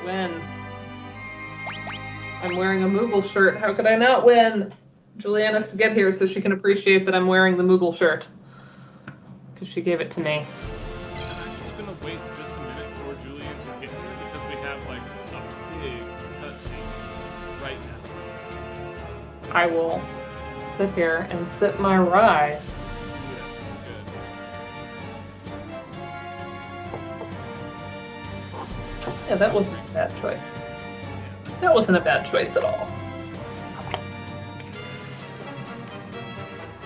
win. I'm wearing a Moogle shirt. How could I not win? Julianne has to get here so she can appreciate that I'm wearing the Moogle shirt. Because she gave it to me. I'm actually going to wait just a minute for Julianne to get here because we have, like, a big cutscene right now. I will sit here and sip my rye. Ooh, that sounds good. Yeah, that wasn't a bad choice. Yeah. That wasn't a bad choice at all.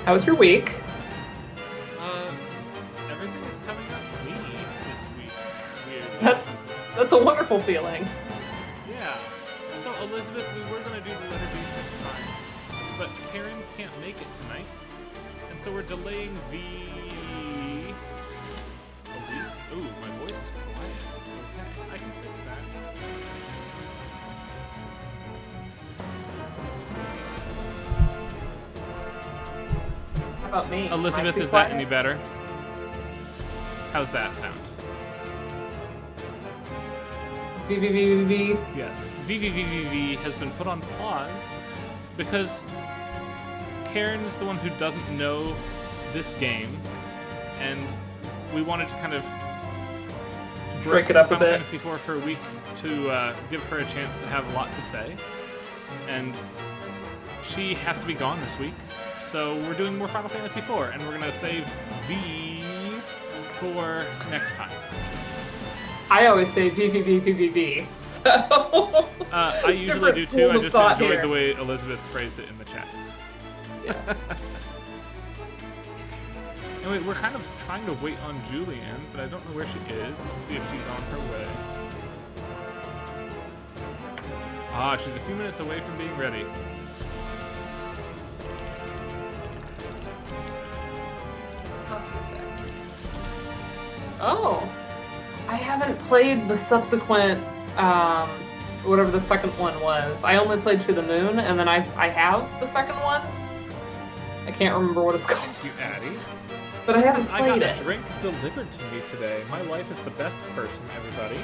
How was your week? Everything is coming up me this week. Weirdly. That's a wonderful feeling. Yeah. So, Elizabeth, we were going to do the letter V 6 times, but Karen can't make it tonight, and so we're delaying V a week. Ooh, my voice is quiet. Okay, I can fix that. How about me? Elizabeth, Am I is too that quiet? any better? How's that sound? V. Yes. VVVVV has been put on pause because Karen is the one who doesn't know this game, and we wanted to kind of Break it up a Final bit. Fantasy IV for a week to give her a chance to have a lot to say, and she has to be gone this week, so we're doing more Final Fantasy IV, and we're going to save V for next time. I always say V. So I usually do too. I just enjoyed the way Elizabeth phrased it in the chat. Yeah. Anyway, we're kind of trying to wait on Julianne, but I don't know where she is. Let's see if she's on her way. Ah, she's a few minutes away from being ready. Oh, I haven't played the subsequent, whatever the second one was. I only played To the Moon, and then I have the second one. I can't remember what it's called, Thank you, Addie. but I haven't I got played a it. drink delivered to me today. My wife is the best person, everybody.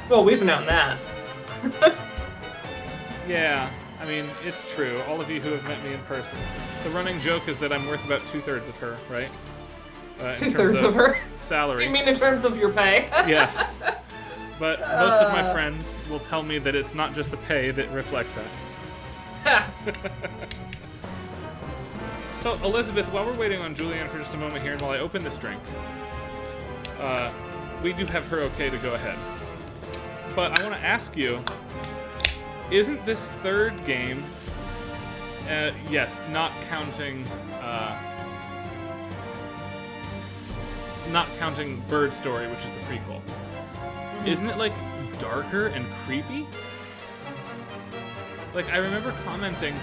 Well, we've known that. Yeah, I mean, it's true. All of you who have met me in person. The running joke is that I'm worth about 2/3 of her, right? In terms 2/3 of her. salary. You mean in terms of your pay? Yes. But most of my friends will tell me that it's not just the pay that reflects that. So, Elizabeth, while we're waiting on Julianne for just a moment here, and while I open this drink, we do have her okay to go ahead. But I want to ask you, isn't this third game, yes, not counting Bird Story, which is the prequel, isn't it, like, darker and creepy? Like, I remember commenting,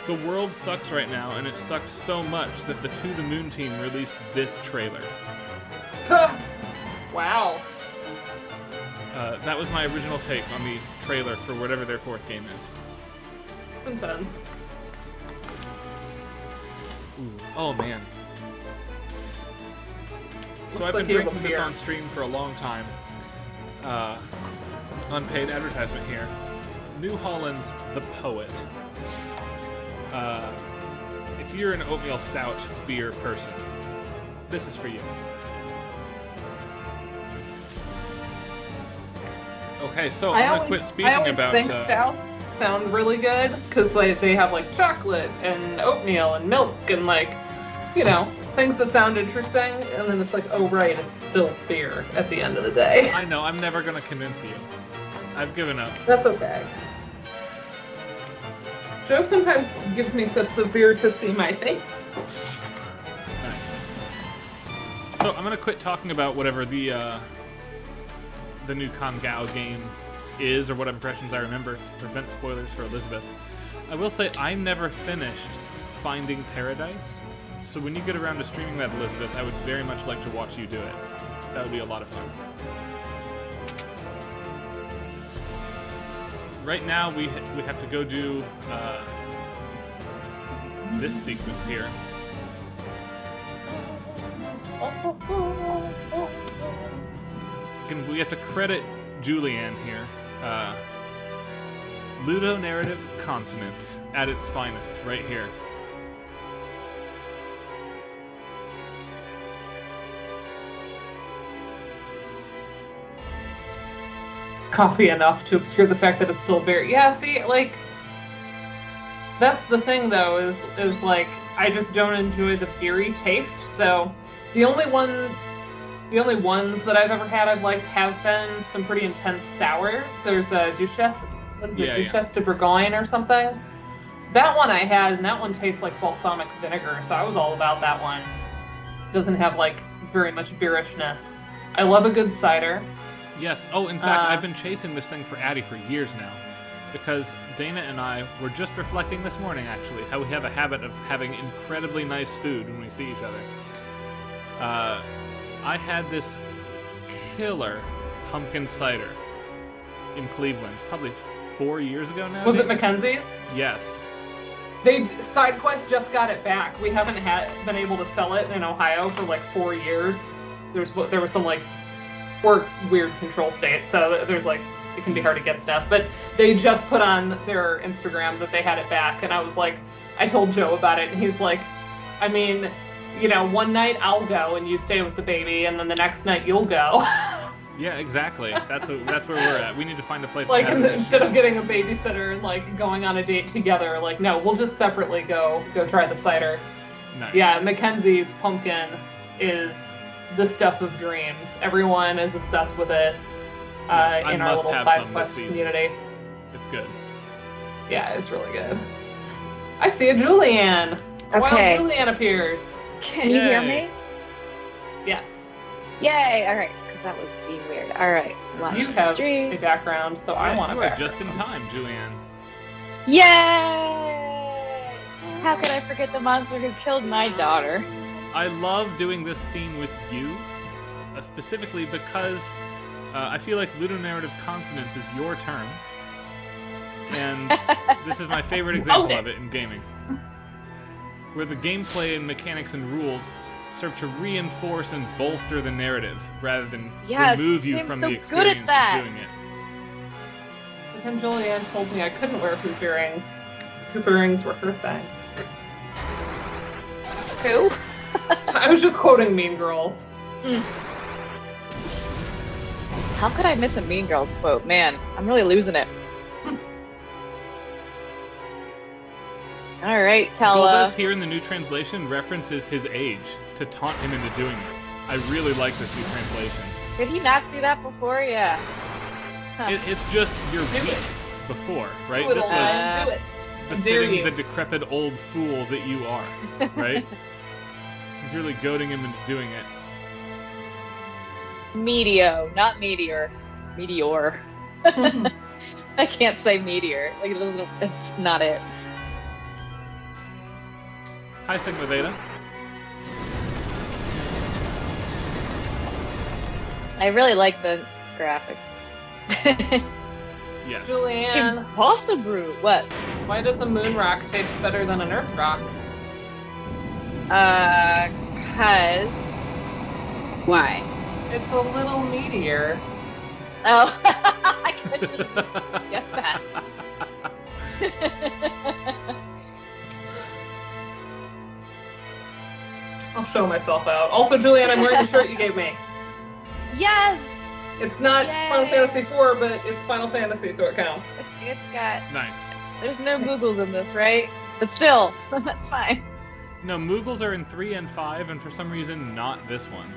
the world sucks right now, and it sucks so much that the To the Moon team released this trailer. Wow. That was my original take on the trailer for whatever their fourth game is. It's intense. Ooh. Oh, man. So Looks I've like been you have a drinking this beer. on stream for a long time. Unpaid advertisement here. New Holland's The Poet. If you're an oatmeal stout beer person, this is for you. Okay, so I'm gonna quit speaking I always about. think stouts sound really good because they have like chocolate and oatmeal and milk and like, you know, things that sound interesting. And then it's like, oh right, it's still beer at the end of the day. I know, I'm never gonna convince you. I've given up. That's okay. Joe sometimes gives me sips of beer to see my face. Nice. So I'm gonna quit talking about whatever the new Kangao game is, or what impressions I remember, to prevent spoilers for Elizabeth. I will say I never finished Finding Paradise, so when you get around to streaming that, Elizabeth, I would very much like to watch you do it. That would be a lot of fun. Right now, we have to go do this sequence here. Again, we have to credit Julianne here Ludonarrative consonants at its finest, right here. Coffee enough to obscure the fact that it's still very. Yeah, see, like, that's the thing though, is like, I just don't enjoy the beery taste. So the only ones that I've ever had I've liked have been some pretty intense sours. There's a Duchesse, what is it, Duchesse de Bourgogne or something. That one I had, and that one tastes like balsamic vinegar, so I was all about that one. Doesn't have like very much beerishness. I love a good cider. Yes. Oh, in fact, I've been chasing this thing for Addie for years now, because Dana and I were just reflecting this morning, actually, how we have a habit of having incredibly nice food when we see each other. I had this killer pumpkin cider in Cleveland, probably 4 years ago now. Was it Mackenzie's? Yes. SideQuest just got it back. We haven't been able to sell it in Ohio for like 4 years. There was some like weird control state, so there's like, it can be hard to get stuff. But they just put on their Instagram that they had it back, and I was like, I told Joe about it, and he's like, I mean, one night I'll go and you stay with the baby, and then the next night you'll go. Yeah, exactly. That's where we're at. We need to find a place. Like, instead of getting a babysitter and like going on a date together, like, no, we'll just separately go try the cider. Nice. Yeah, Mackenzie's pumpkin is the stuff of dreams. Everyone is obsessed with it in our little SideQuest community. It's good. Yeah, it's really good. I see a Julianne. Okay. Wild Julianne appears. Can you hear me? Yes. Yay! All right, because that was being weird. All right, watch You the have stream. a background, so I want a You are background. just in time, Julianne. Yay! How could I forget the monster who killed my daughter? I love doing this scene with you, specifically because I feel like ludonarrative consonants is your term, and this is my favorite example of it in gaming, where the gameplay and mechanics and rules serve to reinforce and bolster the narrative rather than remove you from the experience of doing it. But then Julianne told me I couldn't wear hoop earrings. Hoop earrings were her thing. Who? I was just quoting Mean Girls. How could I miss a Mean Girls quote? Man, I'm really losing it. All right, Golbez here in the new translation references his age to taunt him into doing it. I really like this new translation. Did he not see that before? Yeah. Huh. It's just your week before, right? Do it, This old was man. Do it. befitting the decrepit old fool that you are, right? He's really goading him into doing it. Meteo, not meteor. Meteor. I can't say meteor. Like, it's not it. Hi, Sigma Veda. I really like the graphics. Yes. Julianne, Impossible. What? why does a moon rock taste better than an earth rock? Cause... Why? It's a little meteor. Oh, I could have just guessed that. I'll show myself out. Also, Julianne, I'm wearing the shirt you gave me. Yes! It's not Yay. Final Fantasy IV, but it's Final Fantasy, so it counts. It's got... Nice. There's no Googles in this, right? But still, that's fine. No, Moogles are in 3 and 5, and for some reason, not this one.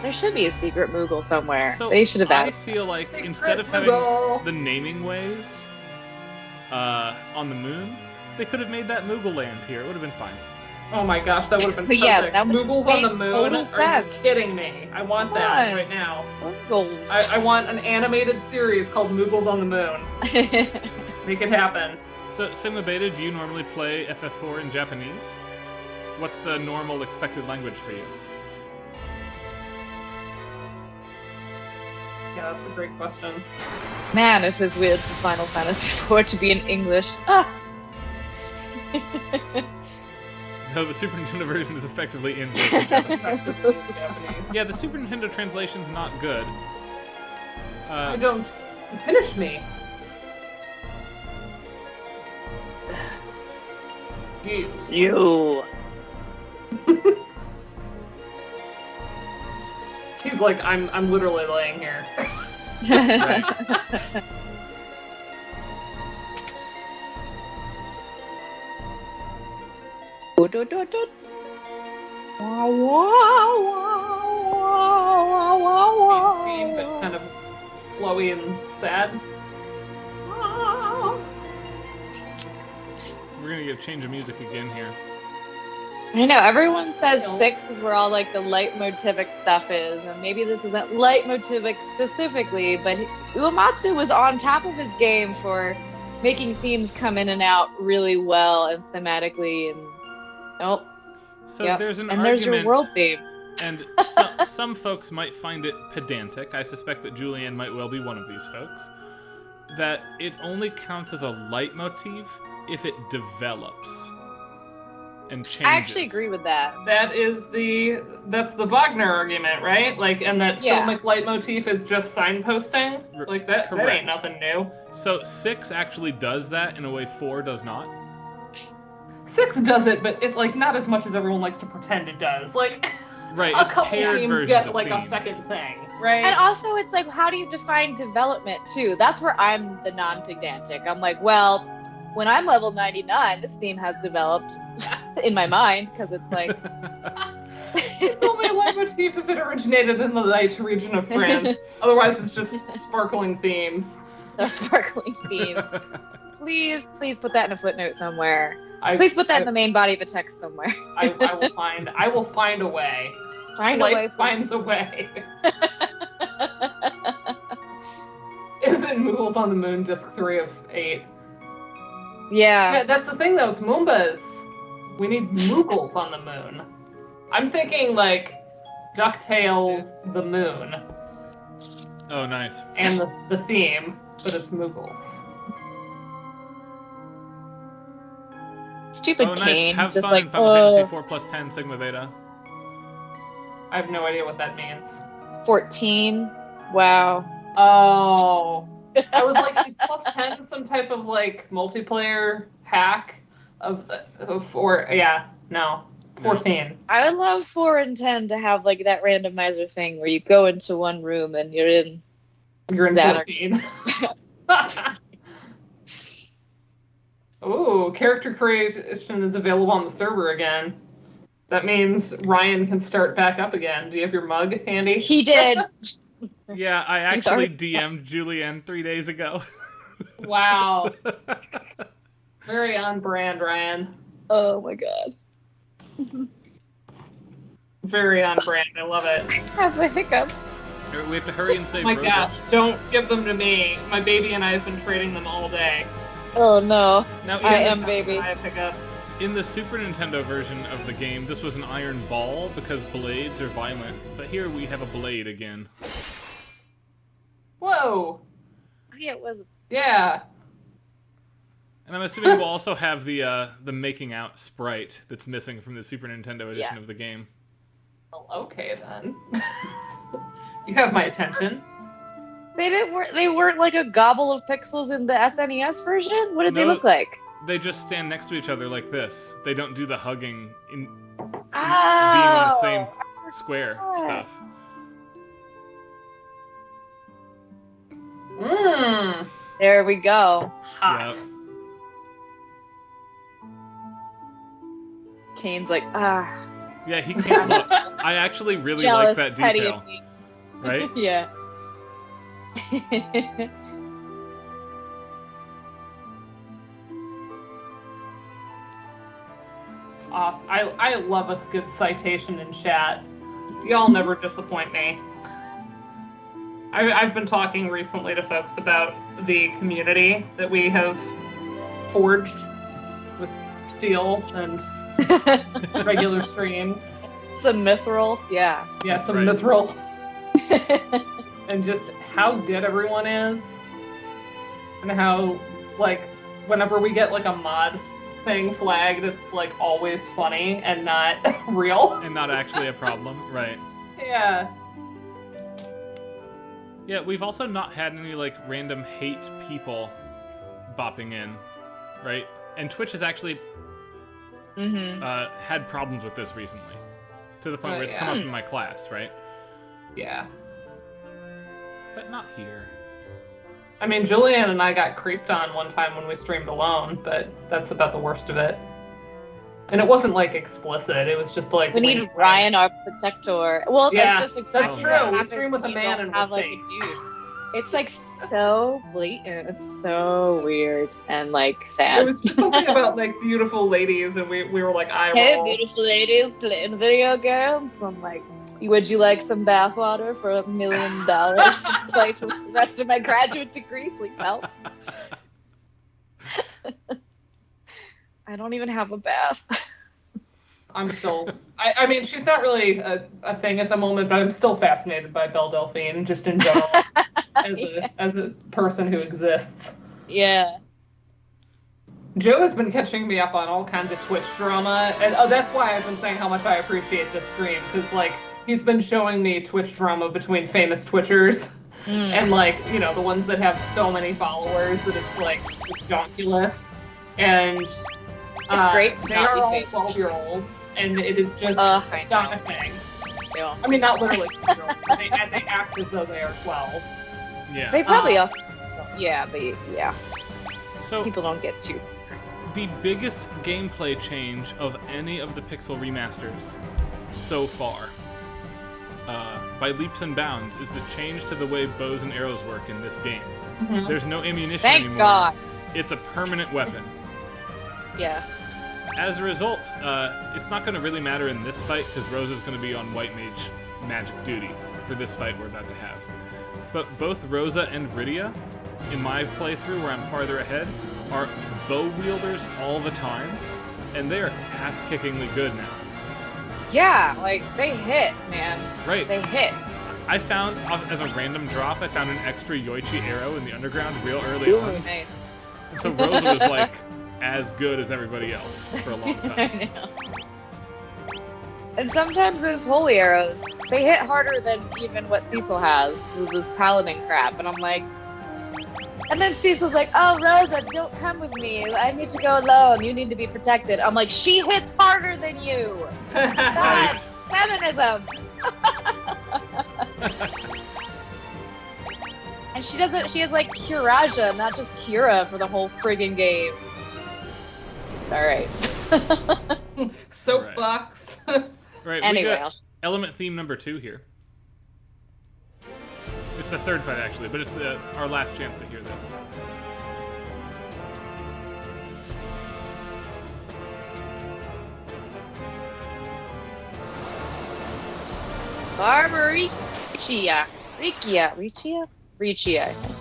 There should be a secret Moogle somewhere. So They should have I added. feel like Secret instead of having Moogle. the naming ways on the moon, they could have made that Moogle land here. It would have been fine. Oh my gosh, that would have been But perfect. yeah, that would Moogles make on the moon? total Are sense. you kidding me? I want that right now. Moogles. I want an animated series called Moogles on the Moon. Make it happen. So, Sigma Beta, do you normally play FF4 in Japanese? What's the normal expected language for you? Yeah, that's a great question. Man, it is weird for Final Fantasy IV to be in English. Ah! No, the Super Nintendo version is effectively in Japanese. Effectively in Japanese. Yeah, the Super Nintendo translation's not good. I don't finish me. You. He's like, I'm literally laying here. Right. Theme, but kind of flowy and sad. We're gonna get a change of music again here. I know, everyone says 6 is where all like the leitmotivic stuff is, and maybe this isn't leitmotivic specifically, but Uematsu was on top of his game for making themes come in and out really well and thematically, and So yep. there's an and argument, there's your world theme. and some folks might find it pedantic. I suspect that Julianne might well be one of these folks. That it only counts as a leitmotif if it develops and changes. I actually agree with that. That's the Wagner argument, right? Like, and that filmic leitmotif is just signposting. Like that ain't nothing new. So 6 actually does that in a way 4 does not. 6 does it, but it like not as much as everyone likes to pretend it does. Like, right, a it's couple paired themes versions get of like themes. a second thing, right? And also, it's like, how do you define development too? That's where I'm the non-pedantic. I'm like, well, when I'm level 99, this theme has developed in my mind, because it's like... It's only a leitmotif if it originated in the light region of France. Otherwise, it's just sparkling themes. They're sparkling themes. Please put that in a footnote somewhere. Please put that in the main body of a text somewhere. I will find a way. Life finds a way. Isn't Moogles on the Moon disc 3 of 8? Yeah, that's the thing though, it's Moombas. We need Moogles on the moon. I'm thinking like DuckTales, the moon. Oh, nice. And the theme, but it's Moogles. Stupid Kane. Nice. Have just fun, like, Final Fantasy 4 plus 10 Sigma Beta. I have no idea what that means. 14. Wow. Oh. I was like, is plus 10 some type of like multiplayer hack of 4? Yeah, no. 14. I would love 4 and 10 to have like that randomizer thing where you go into one room and you're in 14. Ooh, character creation is available on the server again. That means Ryan can start back up again. Do you have your mug handy? He did. Yeah, I actually DM'd Julianne 3 days ago. Wow. Very on brand, Ryan. Oh my god. Very on brand. I love it. I have the hiccups. We have to hurry and save My Rosa. gosh, don't give them to me. My baby and I have been trading them all day. Oh no. Now, I am baby. I have hiccups. In the Super Nintendo version of the game, this was an iron ball because blades are violent. But here we have a blade again. Whoa. Yeah, it was. Yeah. And I'm assuming we'll also have the making out sprite that's missing from the Super Nintendo edition of the game. Well, okay then. You have my attention. They weren't like a gobble of pixels in the SNES version? What did they look like? They just stand next to each other like this. They don't do the hugging in being on the same square stuff. Mmm. There we go. Hot. Yep. Kane's like, Yeah, he can't look. I actually really jealous, like that petty detail. of me. Right? Yeah. Off. I love a good citation in chat. Y'all never disappoint me. I've been talking recently to folks about the community that we have forged with Steel and regular streams. Some mithril, yeah. Yeah, That's some right. mithril. And just how good everyone is. And how, like, whenever we get, like, a mod thing flagged, it's, like, always funny and not real. And not actually a problem. Right. Yeah. Yeah, we've also not had any like random hate people bopping in, right? And Twitch has actually had problems with this recently, to the point where it's come up in my class, right? Yeah. But not here. I mean, Julian and I got creeped on one time when we streamed alone, but that's about the worst of it. And it wasn't like explicit. It was just like we need Ryan, our protector. Well, yeah, it's just that's exactly true. We stream with a man and have we're like safe. a dude. It's like so blatant. It's so weird and like sad. It was just something about like beautiful ladies, and we were like, eye Hey, roll. beautiful ladies playing video games. I'm like, would you like some bathwater for $1 million to play for the rest of my graduate degree? Please help. I don't even have a bath. I'm still. I mean, she's not really a thing at the moment, but I'm still fascinated by Belle Delphine, just in general, as a person who exists. Yeah. Joe has been catching me up on all kinds of Twitch drama, and that's why I've been saying how much I appreciate this stream, because like he's been showing me Twitch drama between famous Twitchers, and like the ones that have so many followers that it's like ridiculous, and it's great to they not are be all famous. 12-year-olds, and it is just astonishing. Yeah. I mean, not literally 12-year-olds, but they act as though they are 12. Yeah. They probably also. Yeah, but yeah. So People don't get too. the biggest gameplay change of any of the Pixel remasters so far, by leaps and bounds, is the change to the way bows and arrows work in this game. There's no ammunition Thank anymore. God. It's a permanent weapon. Yeah. As a result, it's not going to really matter in this fight because Rosa's going to be on White Mage magic duty for this fight we're about to have. But both Rosa and Rydia, in my playthrough where I'm farther ahead, are bow wielders all the time, and they are ass-kickingly good now. Yeah, like they hit, man. Right. They hit. I found, as a random drop, I found an extra Yoichi arrow in the underground real early on. Nice. And so Rosa was like as good as everybody else for a long time. I know. And sometimes those holy arrows, they hit harder than even what Cecil has with this paladin crap. And I'm like, and then Cecil's like, oh, Rosa, don't come with me. I need to go alone. You need to be protected. I'm like, she hits harder than you. God, Right. feminism. And she has like Kiraja, not just Kira for the whole friggin' game. Alright. Soapbox. Right, Anyway, we got element theme number 2 here. It's the third fight, actually, but it's our last chance to hear this. Barbaricia. Riccia, I think.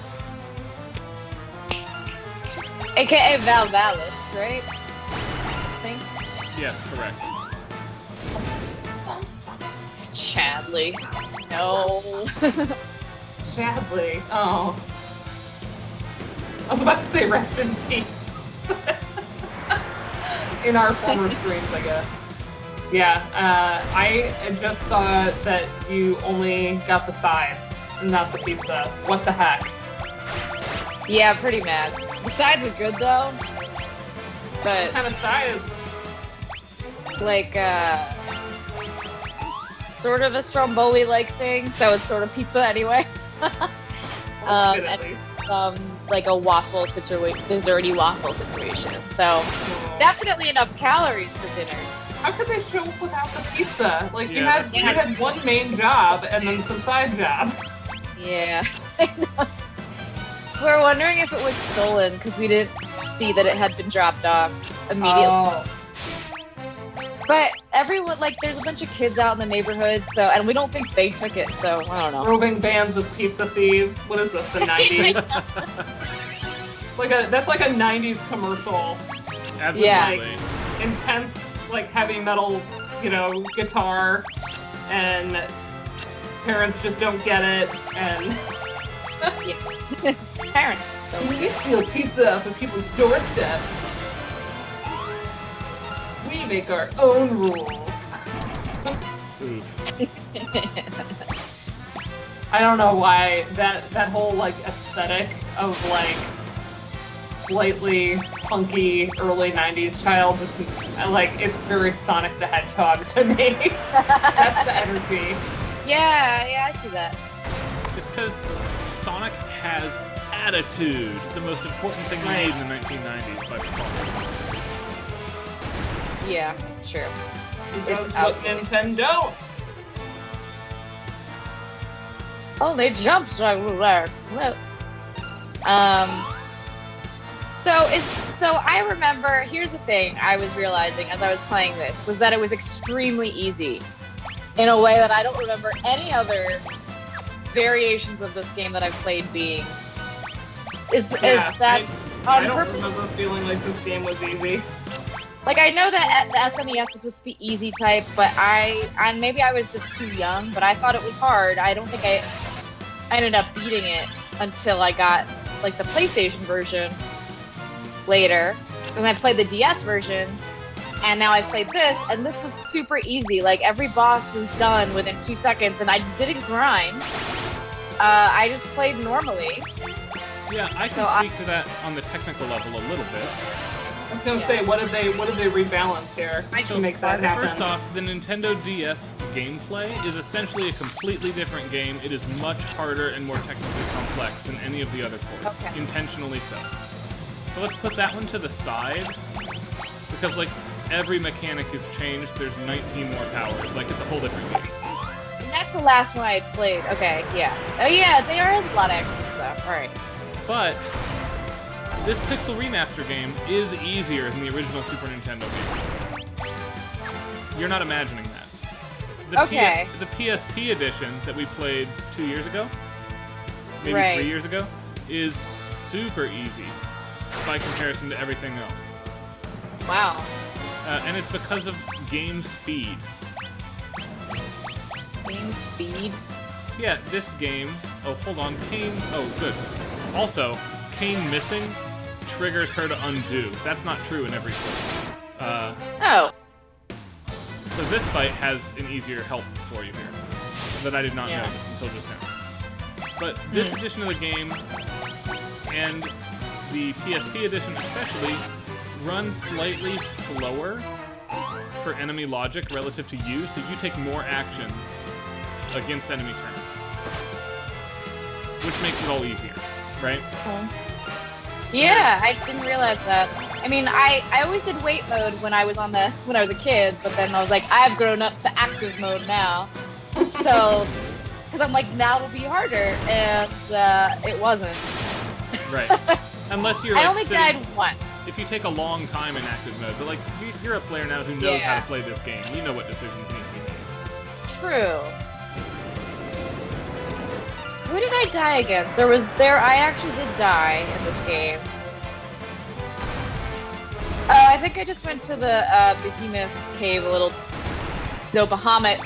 AKA Val Valis, right? I think. Yes, correct. Chadley. No. Sadly. Oh. I was about to say rest in peace. In our former streams, I guess. Yeah, I just saw that you only got the sides, not the pizza. What the heck? Yeah, pretty mad. The sides are good though. But What kind of sides? like sort of a stromboli-like thing, so it's sort of pizza anyway. Well, good at and least. like a waffle situation, desserty waffle situation. So definitely enough calories for dinner. How could they show up without the pizza? Like you Yeah, had that's one main job and then some side jobs. Yeah. We're wondering if it was stolen because we didn't see that it had been dropped off immediately. Oh. But everyone, like, there's a bunch of kids out in the neighborhood, so, and we don't think they took it, so I don't know. Roving bands of pizza thieves. What is this, the 90s? That's like a 90s commercial. Absolutely. Yeah. Intense, like heavy metal, guitar, and parents just don't get it, and Parents just don't. we steal pizza off of people's doorsteps. We make our own rules. Oof. I don't know why that whole like aesthetic of like slightly punky early 90s child just like it's very Sonic the Hedgehog to me. That's the energy. Yeah, I see that. It's because Sonic has attitude, the most important thing made in the 1990s by far. Yeah, it's true. It's what Nintendo. Oh, they jumped there. So I remember. Here's the thing I was realizing as I was playing this was that it was extremely easy, in a way that I don't remember any other variations of this game that I've played being. Is that I don't remember feeling like this game was easy. Like, I know that the SNES was supposed to be easy type, but and maybe I was just too young, but I thought it was hard. I don't think I ended up beating it until I got, like, the PlayStation version later. And I played the DS version, and now I've played this, and this was super easy. Like, every boss was done within 2 seconds, and I didn't grind. I just played normally. Yeah, I can speak to that on the technical level a little bit. I was gonna say, what did they rebalance here to make that happen? First off, the Nintendo DS gameplay is essentially a completely different game. It is much harder and more technically complex than any of the other ports, intentionally so. So let's put that one to the side, because like every mechanic is changed. There's 19 more powers. Like it's a whole different game. And that's the last one I played. Okay, yeah. Oh yeah, there is a lot of extra stuff. All right. But this Pixel Remaster game is easier than the original Super Nintendo game. You're not imagining that. The PSP edition that we played 2 years ago, maybe 3 years ago, is super easy by comparison to everything else. Wow. And it's because of game speed. Game speed? Yeah, this game... Oh, hold on. Kane... Oh, good. Also, Kane missing triggers her to undo. That's not true in every fight. Oh. So this fight has an easier help for you here that I did not know until just now. But this edition of the game and the PSP edition especially run slightly slower for enemy logic relative to you, so you take more actions against enemy turns, which makes it all easier, right? Yeah, I didn't realize that. I mean, I always did wait mode when I was a kid, but then I was like, I've grown up to active mode now. So, because I'm like, now will be harder, and it wasn't. Right. Unless you're. I only died once. If you take a long time in active mode, but like you're a player now who knows how to play this game. You know what decisions need to be made. True. Who did I die against? I actually did die in this game. I think I just went to the Behemoth cave Bahamut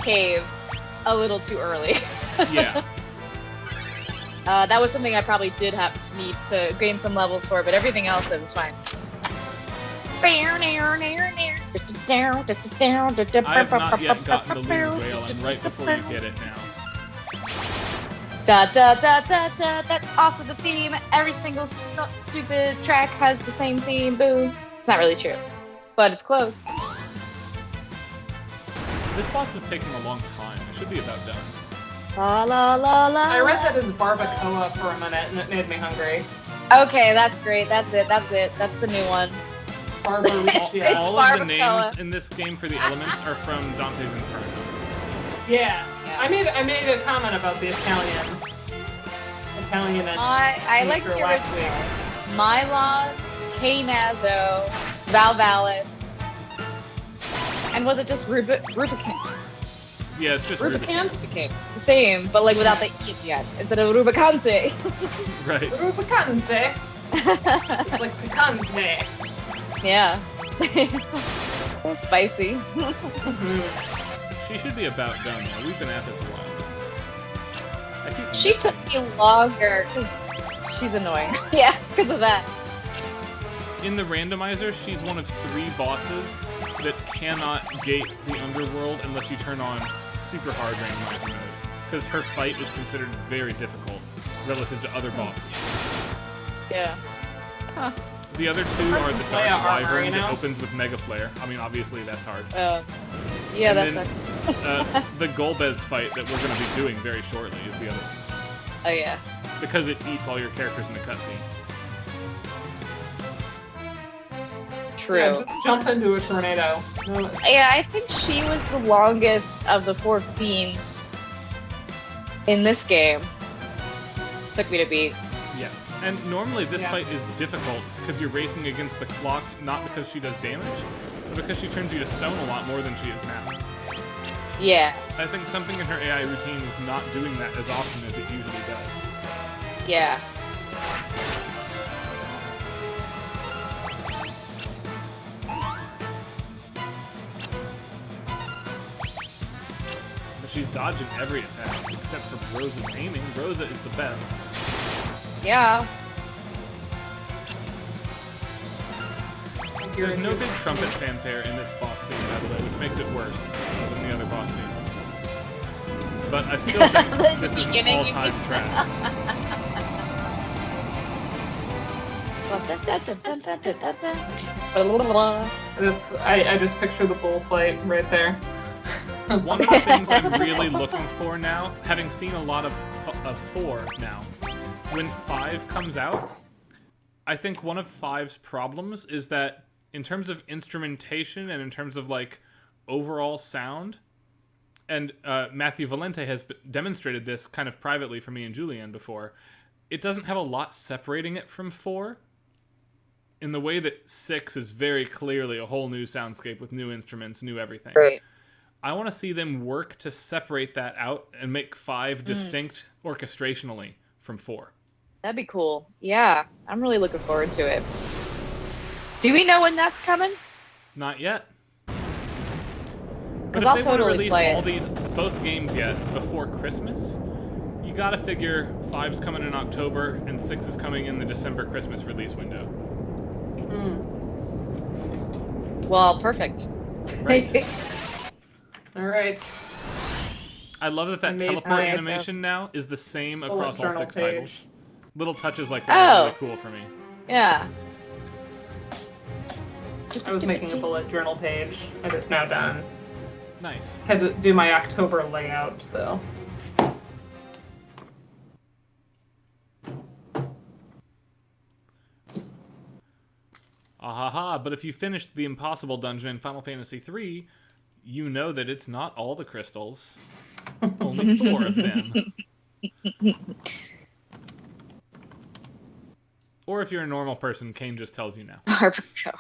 cave a little too early. Yeah. That was something I probably did need to gain some levels for, but everything else, it was fine. I have not yet gotten the Lunar Whale. I'm right before you get it now. Da da da da da. That's also the theme. Every single stupid track has the same theme. Boo. It's not really true, but it's close. This boss is taking a long time. It should be about done. La la la la. I read that as barbacoa for a minute, and it made me hungry. Okay, that's great. That's it. That's the new one. Barbacoa. All of the names in this game for the elements are from Dante's Inferno. Yeah. I made a comment about the Italian I like the original. Mylon, K-Nazo, Valvalis, and was it just Rubicant? Yeah, it's just Rubicant. The same, but like without the E at the end instead of Rubicante. Right. Rubicante. It's like picante. Yeah. Spicy. She should be about done though. We've been at this a while. She took me longer because she's annoying. Yeah, because of that. In the randomizer, she's one of 3 bosses that cannot gate the underworld unless you turn on super hard randomizer mode. because her fight is considered very difficult relative to other bosses. Yeah. Huh. The other two are the Leia Dark armor, Wyvern you that know? opens with Mega Flare. I mean, obviously that's hard. Yeah, And that then, sucks. the Golbez fight that we're going to be doing very shortly is the other one. Oh, yeah. Because it eats all your characters in the cutscene. True. Yeah, just jump into a tornado. No, Yeah, I think she was the longest of the 4 fiends in this game. Took me to beat. Yes. And normally this Yeah. fight is difficult because you're racing against the clock, not because she does damage, but because she turns you to stone a lot more than she is now. Yeah. I think something in her AI routine is not doing that as often as it usually does. Yeah. But she's dodging every attack, except for Rosa's aiming. Rosa is the best. Yeah. There's no big trumpet fanfare in this boss theme, by the way, which makes it worse than the other boss themes. But I still think this is an all-time track. I just picture the bullfight right there. One of the things I'm really looking for now, having seen a lot of 4 now, when 5 comes out, I think one of 5's problems is that in terms of instrumentation and in terms of like overall sound, and Matthew Valente has demonstrated this kind of privately for me and Julianne before, it doesn't have a lot separating it from 4 in the way that 6 is very clearly a whole new soundscape with new instruments, new everything. Right. I want to see them work to separate that out and make 5 distinct orchestrationally from 4. That'd be cool. Yeah. I'm really looking forward to it. Do we know when that's coming? Not yet. But Because if I'll they totally want to play release it. both games yet before Christmas, you gotta figure 5's coming in October and 6 is coming in the December Christmas release window. Well, perfect. Right. All right. I love that I made teleport my, animation now is the same across all journal 6 page. titles. Little touches like that are really cool for me. Yeah. I was making a bullet journal page, and it's now done. Nice. Had to do my October layout, so. Ahaha, but if you finished the Impossible Dungeon in Final Fantasy III, you know that it's not all the crystals. Only 4 of them. Or if you're a normal person, Kane just tells you now. Harpico.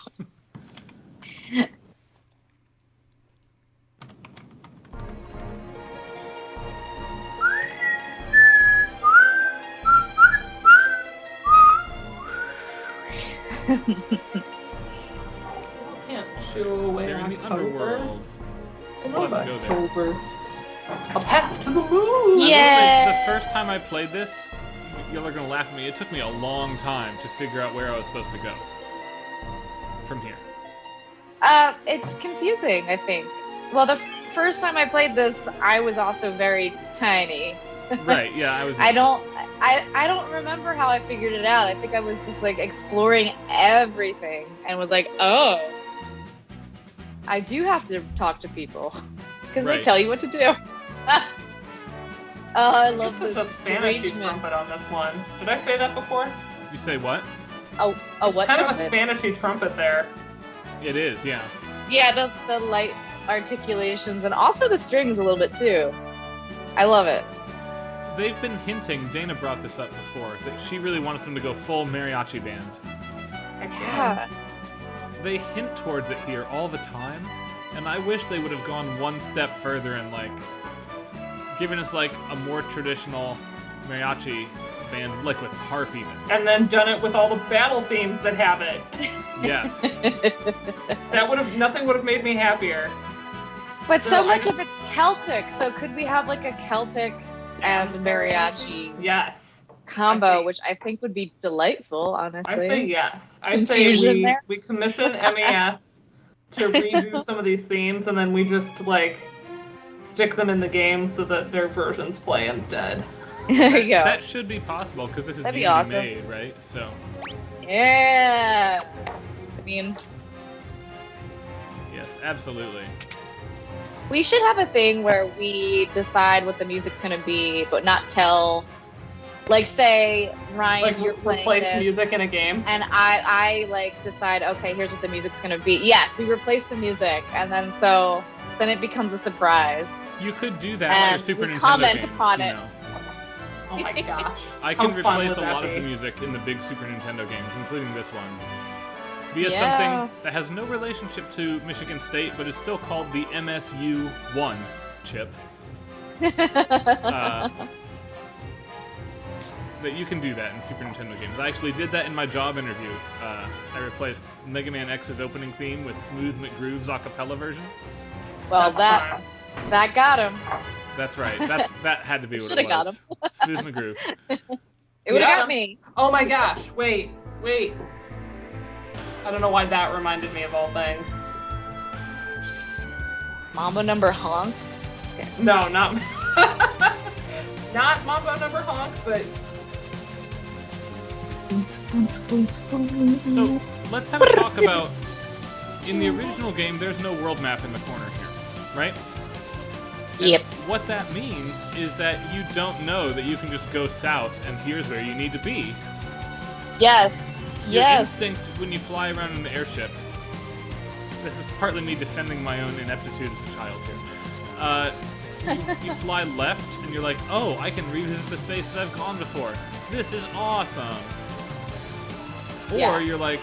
Can't shoo away They're in the October. underworld. I We'll love have to go there. October. A path to the moon! I will Yeah. say, the first time I played this, y'all are gonna laugh at me, it took me a long time to figure out where I was supposed to go. From here. It's confusing, I think. Well, the first time I played this, I was also very tiny. Right, yeah, I was... I don't remember how I figured it out. I think I was just like exploring everything and was like, oh, I do have to talk to people because they Right. tell you what to do. Oh, I love This is this a Spanish arrangement. trumpet on this one. Did I say that before? You say what? Oh, what? Kind trumpet? of a Spanishy trumpet there. It is, yeah. Yeah, the light articulations and also the strings a little bit too. I love it. They've been hinting, Dana brought this up before, that she really wants them to go full mariachi band. Heck Yeah. They hint towards it here all the time, and I wish they would have gone one step further and, like, given us, like, a more traditional mariachi band, like with harp even. And then done it with all the battle themes that have it. Yes. That would have nothing would have made me happier. But So so much I- of it's Celtic, so could we have like a Celtic and mariachi Yes. combo, I see. which I think would be delightful, honestly. I say yes. I say Confusion there. we commission MES to redo some of these themes, and then we just like stick them in the game so that their versions play instead. There you go. That should be possible because this is That'd be Unity awesome. made, right? So Yeah. I mean, yes, absolutely. we should have a thing where we decide what the music's gonna be, but not tell. Like, say, Ryan, Like you're playing replace this, music in a game. and I like decide, okay, here's what the music's gonna be. Yes, we replace the music, and then it becomes a surprise. You could do that And for Super we Nintendo comment games. upon you it. know. Oh my gosh. I How can fun replace would a that lot of be? the music in the big Super Nintendo games, including this one, via Yeah. something that has no relationship to Michigan State, but is still called the MSU1 chip. That you can do that in Super Nintendo games. I actually did that in my job interview. I replaced Mega Man X's opening theme with Smooth McGroove's a cappella version. Well, That's that got him. That's right. That had to be what Shoulda it got was. Smooth McGroove. It would have Yeah. got me. Oh my gosh, wait. I don't know why that reminded me of all things. Mambo number honk. No, not not Mambo Number Honk, but So let's have a talk about. In the original game, there's no world map in the corner here, right? And Yep. what that means is that you don't know that you can just go south and here's where you need to be. Yes. Your Yes. instinct when you fly around in the airship. This is partly me defending my own ineptitude as a child here. You fly left and you're like, oh, I can revisit the spaces I've gone before. This is awesome. Or Yeah. you're like,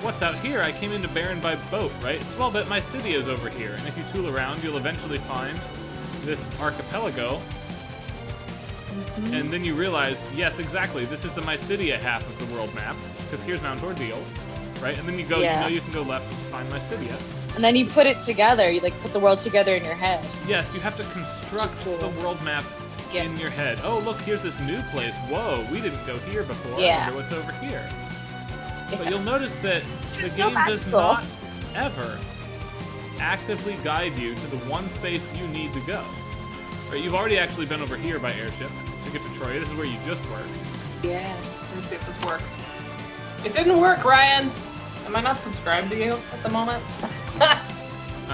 what's out here? I came into Baron by boat, right? So I'll bet my city is over here. And if you tool around, you'll eventually find this archipelago. And then you realize, yes, exactly, this is the Mycidia half of the world map, because here's Mount Ordeals, right? And then you go, Yeah. you know you can go left and find Mycidia. And then you put it together. You like put the world together in your head. Yes, you have to construct Cool. the world map Yeah. in your head. Oh, look, here's this new place. Whoa, we didn't go here before. Yeah. I wonder what's over here. But Yeah. you'll notice that the so game does magical. not ever actively guide you to the one space you need to go. Right, you've already actually been over here by airship to get to Troy. This is where you just were. Yeah. let me see if this works. It didn't work, Ryan. Am I not subscribed to you at the moment? I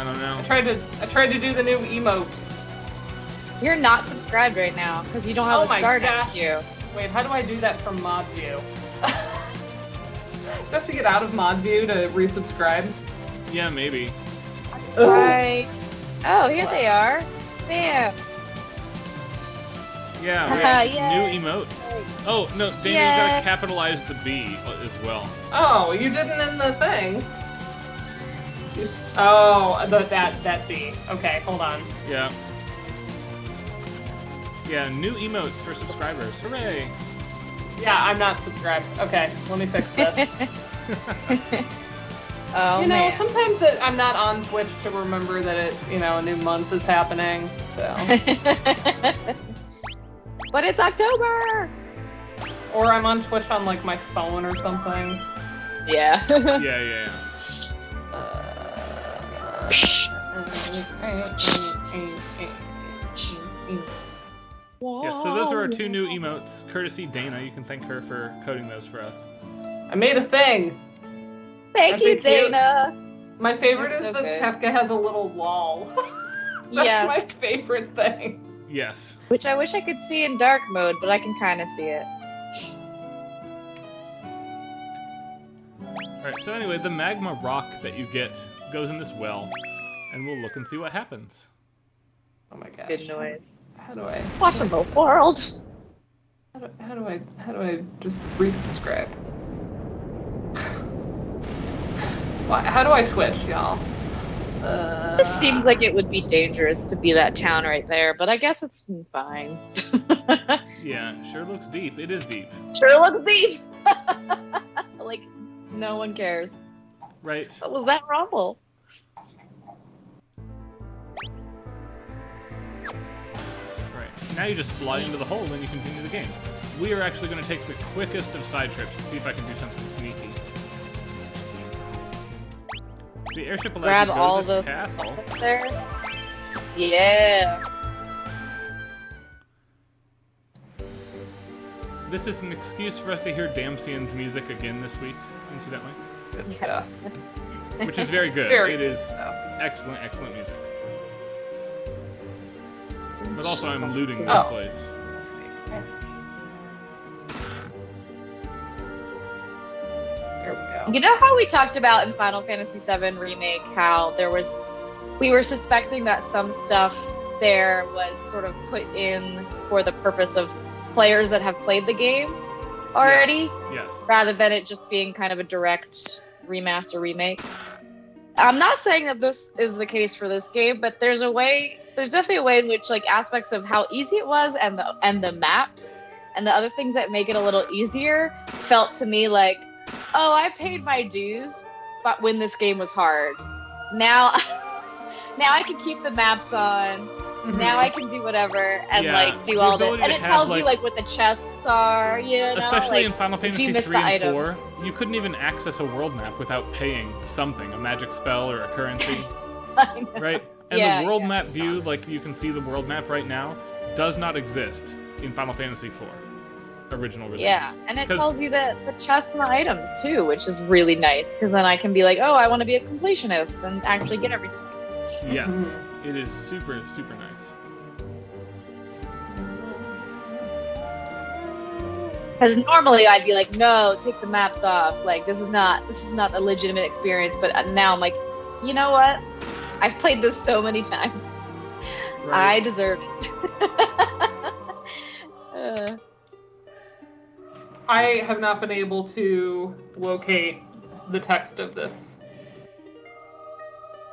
don't know. I tried to do the new emote. You're not subscribed right now because you don't have Oh a my star gosh. next to you. Wait, how do I do that from mod view? Do I have to get out of mod view to resubscribe? Yeah, maybe. Right. Oh, here they are. Bam. Yeah, we have Yay. new emotes. Oh, no, Dana, you Yay. gotta capitalize the B as well. Oh, you didn't in the thing. Oh, that B. Okay, hold on. Yeah. Yeah, new emotes for subscribers. Hooray! Yeah, I'm not subscribed. Okay, let me fix this. Oh you know, man. sometimes I'm not on Twitch to remember that a new month is happening. So, But it's October. or I'm on Twitch on like my phone or something. Yeah. Yeah. Yeah, so those are our two new emotes, courtesy Dana. You can thank her for coding those for us. I made a thing. Thank Aren't you, they cute? Dana. My favorite They're is so that good. Kefka has a little wall. That's Yes. my favorite thing. Yes. Which I wish I could see in dark mode, but I can kind of see it. Alright, so anyway, the magma rock that you get goes in this well, and we'll look and see what happens. Oh my gosh. Good noise. How do I? Watching the world. How do I just resubscribe? How do I Twitch, y'all? This seems like it would be dangerous to be that town right there, but I guess it's fine. Yeah, sure looks deep. It is deep. Sure looks deep. Like, no one cares. Right. What was that rumble? Right. Now you just fly into the hole and you continue the game. We are actually going to take the quickest of side trips and see if I can do something sneaky. The airship allows Grab you to all go to this the castle. up there. Yeah. This is an excuse for us to hear Damsian's music again this week, incidentally, Good stuff. which is very good. Very It good is stuff. excellent, excellent music. But also, I'm looting Oh. this place. There we go. You know how we talked about in Final Fantasy VII Remake how we were suspecting that some stuff there was sort of put in for the purpose of players that have played the game already, Yes. rather than it just being kind of a direct remaster remake. I'm not saying that this is the case for this game, but there's definitely a way in which like aspects of how easy it was and the maps and the other things that make it a little easier felt to me like, oh, I paid my dues, but when this game was hard. Now I can keep the maps on. Mhm. Now I can do whatever and Yeah, like do the all this, ability and to it have, tells you like- like what the chests are, you know, Especially like, in Final if you Fantasy miss 3 the and items. 4, you couldn't even access a world map without paying something, a magic spell or a currency, I know. right? And Yeah, the world yeah. map view, like you can see the world map right now, does not exist in Final Fantasy 4 original release. Yeah, and it 'Cause- tells you the chests and the items too, which is really nice because then I can be like, oh, I want to be a completionist and actually get everything. Yes, it is super, super nice. Because normally I'd be like, no, take the maps off. Like this is not a legitimate experience. But now I'm like, you know what? I've played this so many times. I Right. deserve it. I have not been able to locate the text of this,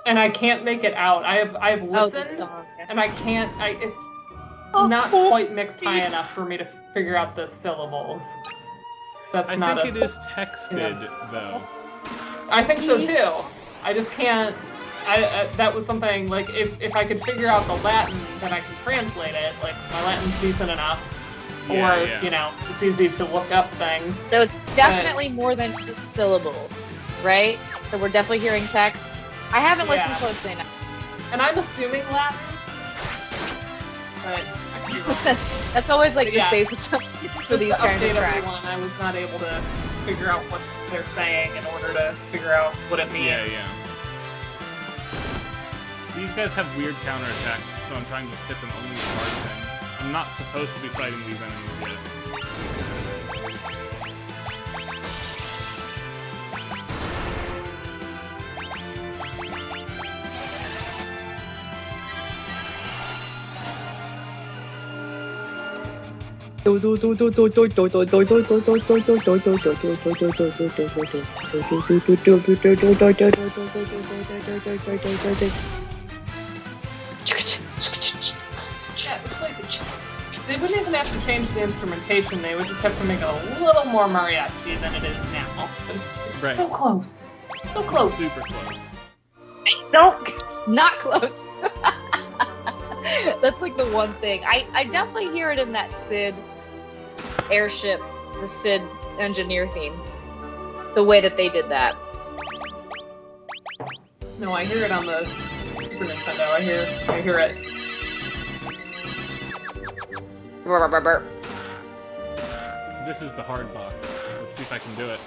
and I can't make it out. I've Oh, the listened, song. and I can't. It's Oh, not quite mixed high enough for me to figure out the syllables. That's I not think it is texted, though. I think so too. I just can't. That was something like if I could figure out the Latin, then I can translate it. Like my Latin's decent enough, Yeah, or yeah. you know, it's easy to look up things. So it's definitely more than just syllables, right? So we're definitely hearing text. I haven't listened Yeah. closely enough. And I'm assuming Latin, but I could be wrong. That's always like Yeah. the safe assumption for Just these to kinds of update tracks. everyone, I was not able to figure out what they're saying in order to figure out what it means. Yeah, yeah. These guys have weird counterattacks, so I'm trying to just hit them only with hard things. I'm not supposed to be fighting these enemies yet. Yeah, it's like they wouldn't even have to change the instrumentation. They would just have to make it a little more mariachi than it is now. But it's Right. so close. So close. Super close. Nope, not close. That's like the one thing. I definitely hear it in that Sid airship, the Sid engineer theme. The way that they did that. No, I hear it on the Super Nintendo. I hear it. This is the hard box. Let's see if I can do it.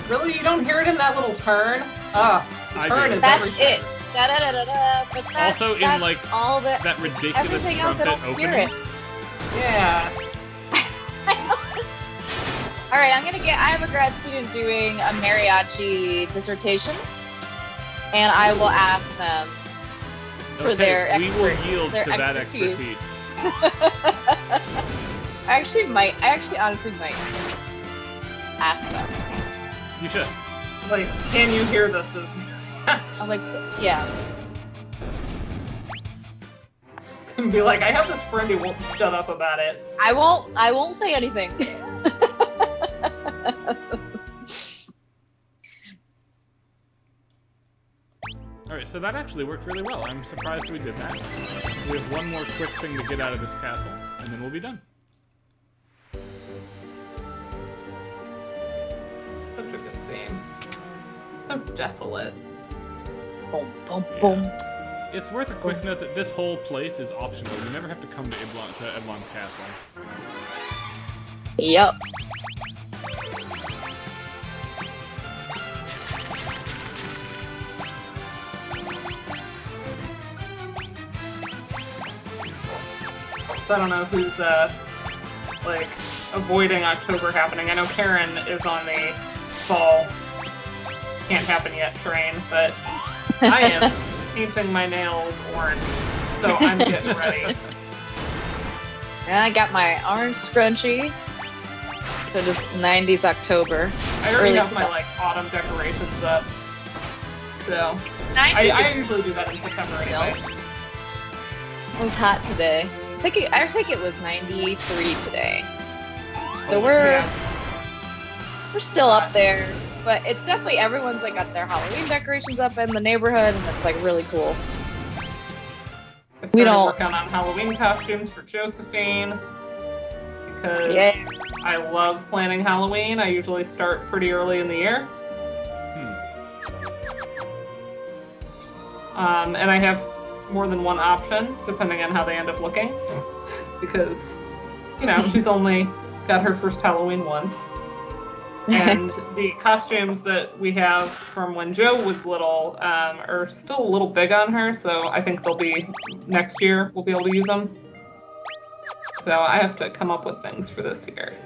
Really, you don't hear it in that little turn? The I turn do. is That's everything. it. Da-da-da-da-da. But that's, Also in, that's like, all that. That ridiculous Everything else, I trumpet don't hear opening. it. Yeah. All right, I have a grad student doing a mariachi dissertation, and I will ask them for their we will yield their to that expertise. expertise. I actually honestly might ask them. You should. Like, can you hear this? I'm like, yeah. And be like, I have this friend who won't shut up about it. I won't say anything. Alright, so that actually worked really well. I'm surprised we did that. We have one more quick thing to get out of this castle, and then we'll be done. Such a good theme. So desolate. Boom, boom, boom. It's worth a quick note that this whole place is optional. You never have to come to Eblon Castle. Yep. So I don't know who's like avoiding October happening. I know Karen is on the fall can't happen yet train, but I am painting my nails orange, so I'm getting ready. And I got my orange scrunchie. So just 90s October. I already Early have my like autumn decorations up. So 90s. I usually do that in September anyway. It was hot today. I think it was 93 today. So we're still up there, but it's definitely everyone's like got their Halloween decorations up in the neighborhood, and it's like really cool. I started working on Halloween costumes for Josephine because I love planning Halloween. I usually start pretty early in the year. And I have more than one option depending on how they end up looking, because she's only got her first Halloween once, and the costumes that we have from when Joe was little are still a little big on her, so I think they'll be next year we'll be able to use them. So I have to come up with things for this year.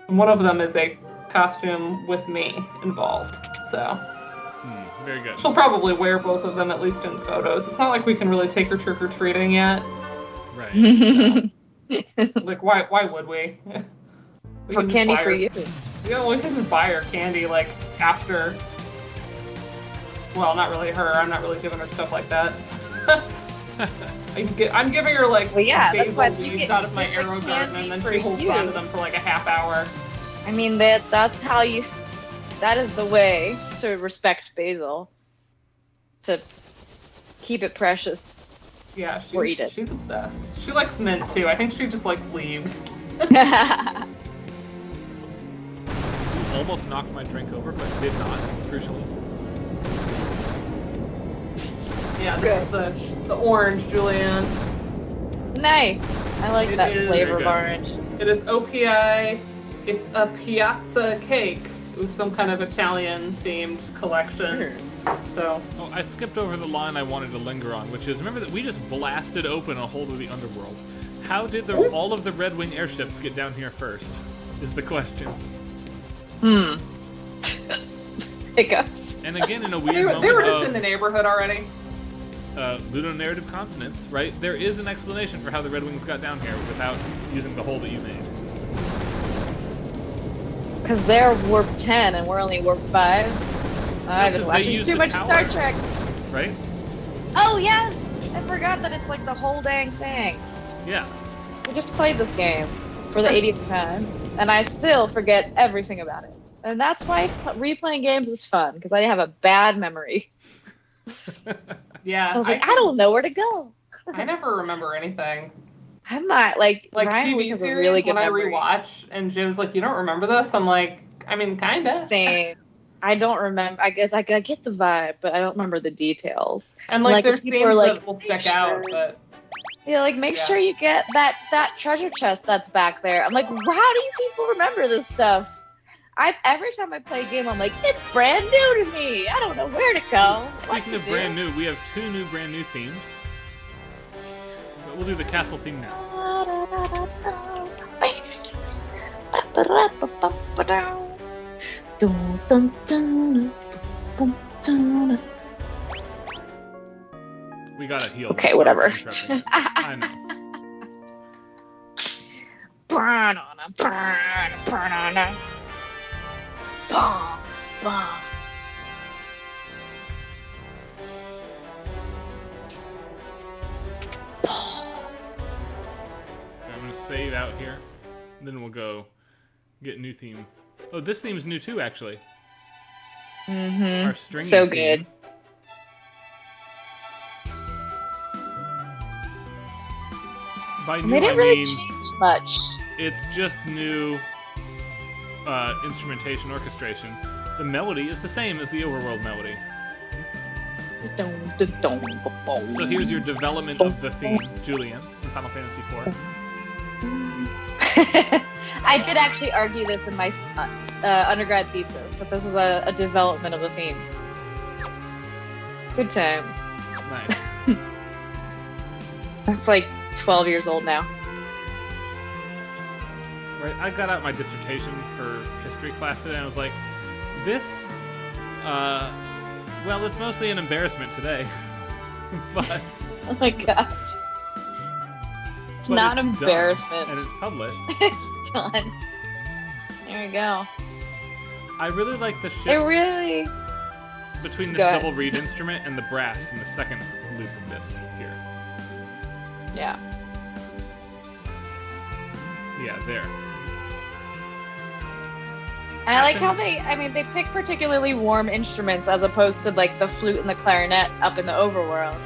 And one of them is a costume with me involved, so very good. she'll probably wear both of them, at least in photos. It's not like we can really take her trick-or-treating yet. Right. Like, why would we? For candy for you. Yeah, we can just buy her candy, like, after... Well, not really her. I'm not really giving her stuff like that. I'm giving her, like, basil leaves out of my arrow garden, and then she holds on to them for, like, a half hour. I mean, that's how you... That is the way to respect basil. To keep it precious. Yeah, or eat it. She's obsessed. She likes mint, too. I think she just likes leaves. Almost knocked my drink over, but did not, crucially. Yeah, this is the orange, Julianne. Nice. I like that flavor of orange. It is OPI. It's a piazza cake. It was some kind of Italian-themed collection. So. Oh, I skipped over the line I wanted to linger on, which is, remember that we just blasted open a hole to the underworld. How did all of the Red Wing airships get down here first, is the question. Hiccups. And again, in a weird moment they were just in the neighborhood already. Ludonarrative consonants, right? There is an explanation for how the Red Wings got down here without using the hole that you made. Because they're warp 10 and we're only warp 5. I've been watching too much Star Trek. Right? Oh, yes! I forgot that it's like the whole dang thing. Yeah. We just played this game for the 80th time, and I still forget everything about it. And that's why replaying games is fun, because I have a bad memory. Yeah. So I was like, I don't know where to go. I never remember anything. I'm not, like Ryan TV has series, a really good when memory. I rewatch, and Jim's like, you don't remember this? I'm like, I mean, kinda. Same. I don't remember. I guess I get the vibe, but I don't remember the details. And like there's scenes that will stick out, but yeah, like make sure you get that treasure chest that's back there. I'm like, how do you people remember this stuff? Every time I play a game, I'm like, it's brand new to me. I don't know where to go. Speaking of brand new, we have 2 new brand new themes. But we'll do the castle theme now. We got it healed. Okay, whatever. I know. I'm gonna save out here, and then we'll go get new theme. Oh, this theme's new too, actually. Our stringy So theme. good. By And new, they didn't I really mean change much. it's just new instrumentation, orchestration. The melody is the same as the overworld melody. So here's your development of the theme, Julian, in Final Fantasy IV. I did actually argue this in my undergrad thesis, that this is a development of the theme. Good times. Nice. That's like 12 years old now. Right, I got out my dissertation for history class today, and I was like, this, well, it's mostly an embarrassment today, but... Oh my gosh. It's not done, embarrassment. and it's published. It's done. There we go. I really like the shift It really... between this good. double reed instrument and the brass in the second loop of this here. Yeah. Yeah, there. And I like how they pick particularly warm instruments as opposed to like the flute and the clarinet up in the overworld.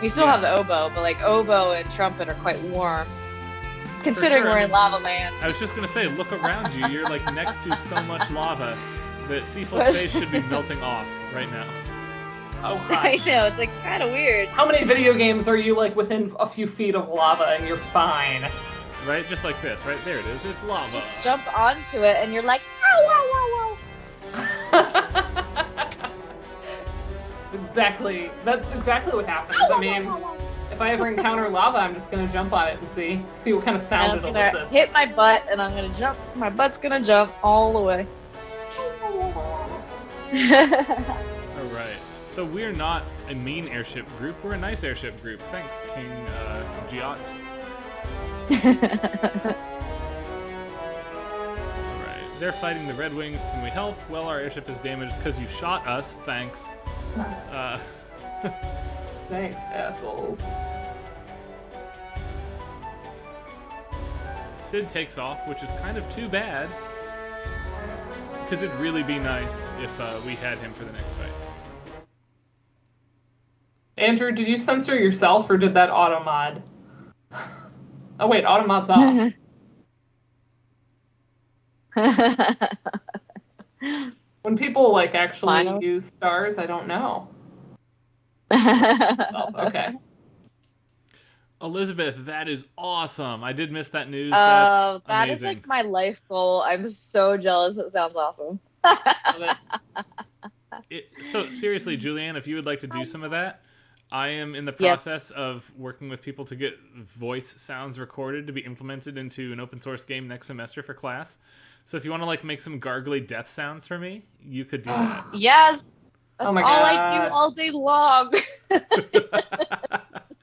We still have the oboe, but like oboe and trumpet are quite warm. Considering sure. we're in lava land. I was just gonna say, look around you. You're like next to so much lava that Cecil's face should be melting off right now. Oh I gosh. know, it's like kind of weird. How many video games are you like within a few feet of lava and you're fine? Right? Just like this, right? There it is. It's lava. Just jump onto it and you're like, ow, ow, ow, Exactly. That's exactly what happens. ow. I mean, if I ever encounter lava, I'm just gonna jump on it and see what kind of And sound it's it gonna elicits. hit my butt and I'm gonna jump. My butt's gonna jump all the way. Alright. So we're not a mean airship group. We're a nice airship group. Thanks, King Giot. Alright. They're fighting the Red Wings. Can we help? Well, our airship is damaged because you shot us. Thanks. Thanks, assholes. Sid takes off, which is kind of too bad. Because it'd really be nice if we had him for the next fight. Andrew, did you censor yourself or did that automod? Oh wait, automod's off. When people like actually Finally. use stars, I don't know. Oh, okay. Elizabeth, that is awesome. I did miss that news. Oh, That's that is amazing. like my life goal. I'm so jealous. It sounds awesome. Love it. So seriously, Julianne, if you would like to do some of that, I am in the Yes. process of working with people to get voice sounds recorded to be implemented into an open source game next semester for class. So if you want to like make some gargly death sounds for me, you could do that. Yes. That's Oh my all I do gosh. all day long.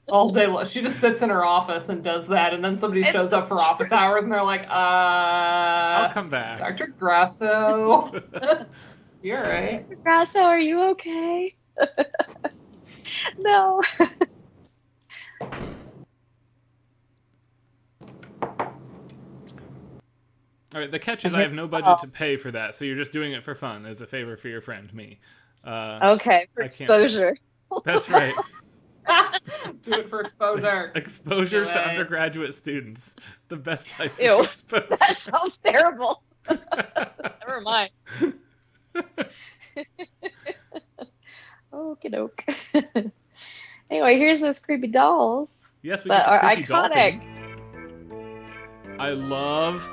All day long. She just sits in her office and does that, and then somebody It's shows up for office hours and they're like, I'll come back. Dr. Grasso. You're right. Grasso, are you okay? No. All right, the catch is I have no budget to pay for that, so you're just doing it for fun as a favor for your friend, me. Okay, for I can't- exposure. That's right. Do it for exposure. Exposure to Right. undergraduate students. The best type Ew. of exposure. That sounds terrible. Never mind. Okie doke. Anyway, here's those creepy dolls Yes, we that got are the creepy iconic. dolphin. I love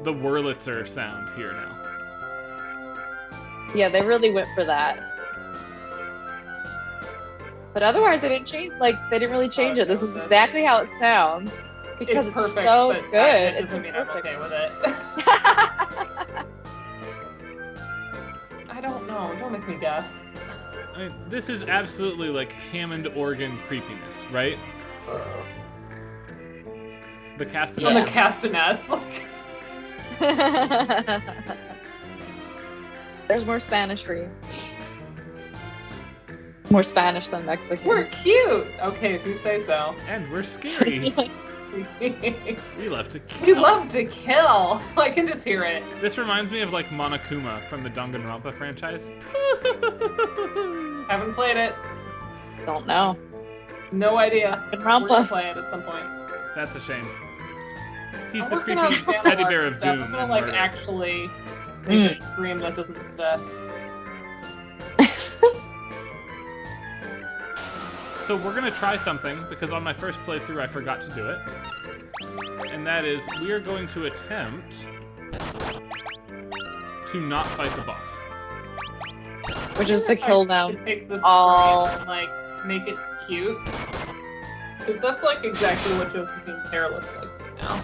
the Wurlitzer sound here now. Yeah, they really went for that. But otherwise, they didn't change. Like they didn't really change it. This is exactly how it sounds because it's perfect, so but good. That It's doesn't mean I'm perfect. okay with it. I don't know. Don't make me guess. I mean, this is absolutely like Hammond organ creepiness, right? The castanets. On the castanets. Like, There's more Spanish for you. More Spanish than Mexican. we're cute. Okay, if you say so. And we're scary. We love to kill. We love to kill. I can just hear it. This reminds me of like Monokuma from the Danganronpa franchise. Haven't played it. Don't know. No idea. We're gonna Rampa. play it at some point. That's a shame. He's I'm the working on creepy channel teddy art bear and of stuff. doom. I'm gonna and like murder. actually make a stream that doesn't suck. So we're gonna try something because on my first playthrough I forgot to do it, and that is we are going to attempt to not fight the boss. Which is to kill them To take this all. and like make it cute. Because that's like exactly what Josephine's hair looks like right now.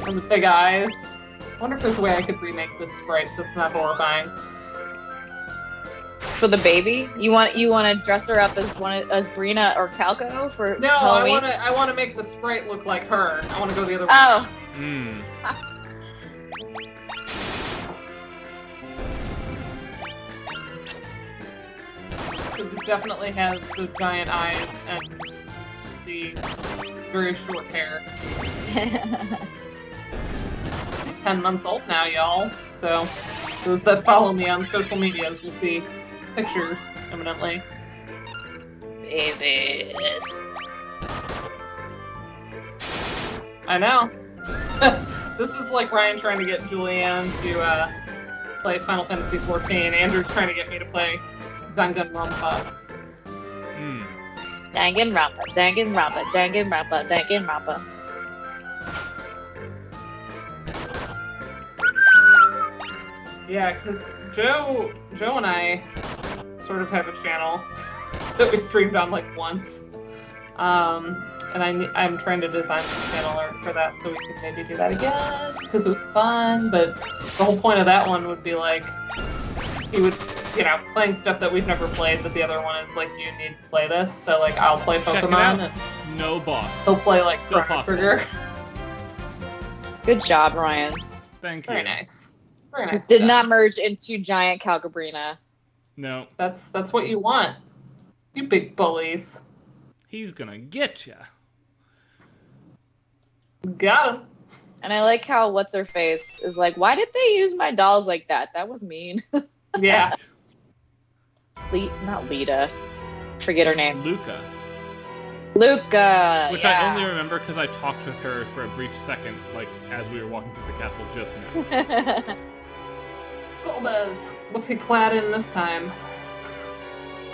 And the big eyes. I wonder if there's a way I could remake this sprite so it's not horrifying. For the baby? You want to dress her up as Brina or Calco for No, Halloween? I want to make the sprite look like her. I want to go the other way. Oh. Hmm. Because it definitely has the giant eyes and the very short hair. He's 10 months old now, y'all. So those that follow me on social medias will see pictures imminently. Babies. I know. This is like Ryan trying to get Julianne to play Final Fantasy XIV. Andrew's trying to get me to play Danganronpa. Hmm. Danganronpa, Danganronpa, Danganronpa, Danganronpa. Yeah, because Joe and I sort of have a channel that we streamed on like once. And I'm trying to design some channel art for that so we could maybe do that again because it was fun. But the whole point of that one would be like he would, playing stuff that we've never played, but the other one is like you need to play this. So like I'll play Check it Pokemon out. and No boss. he'll play like Still Chrono possible. Trigger. Good job, Ryan. Thank you. Very nice. Very nice. Did stuff. not merge into giant Calcabrina. No. That's what you want. You big bullies. He's gonna get ya. Got him. And I like how what's-her-face is like, why did they use my dolls like that? That was mean. Yeah. Not Lita. Forget her name. Luca. Luca. Which yeah. I only remember because I talked with her for a brief second, like as we were walking through the castle just now. Golbez. What's he clad in this time?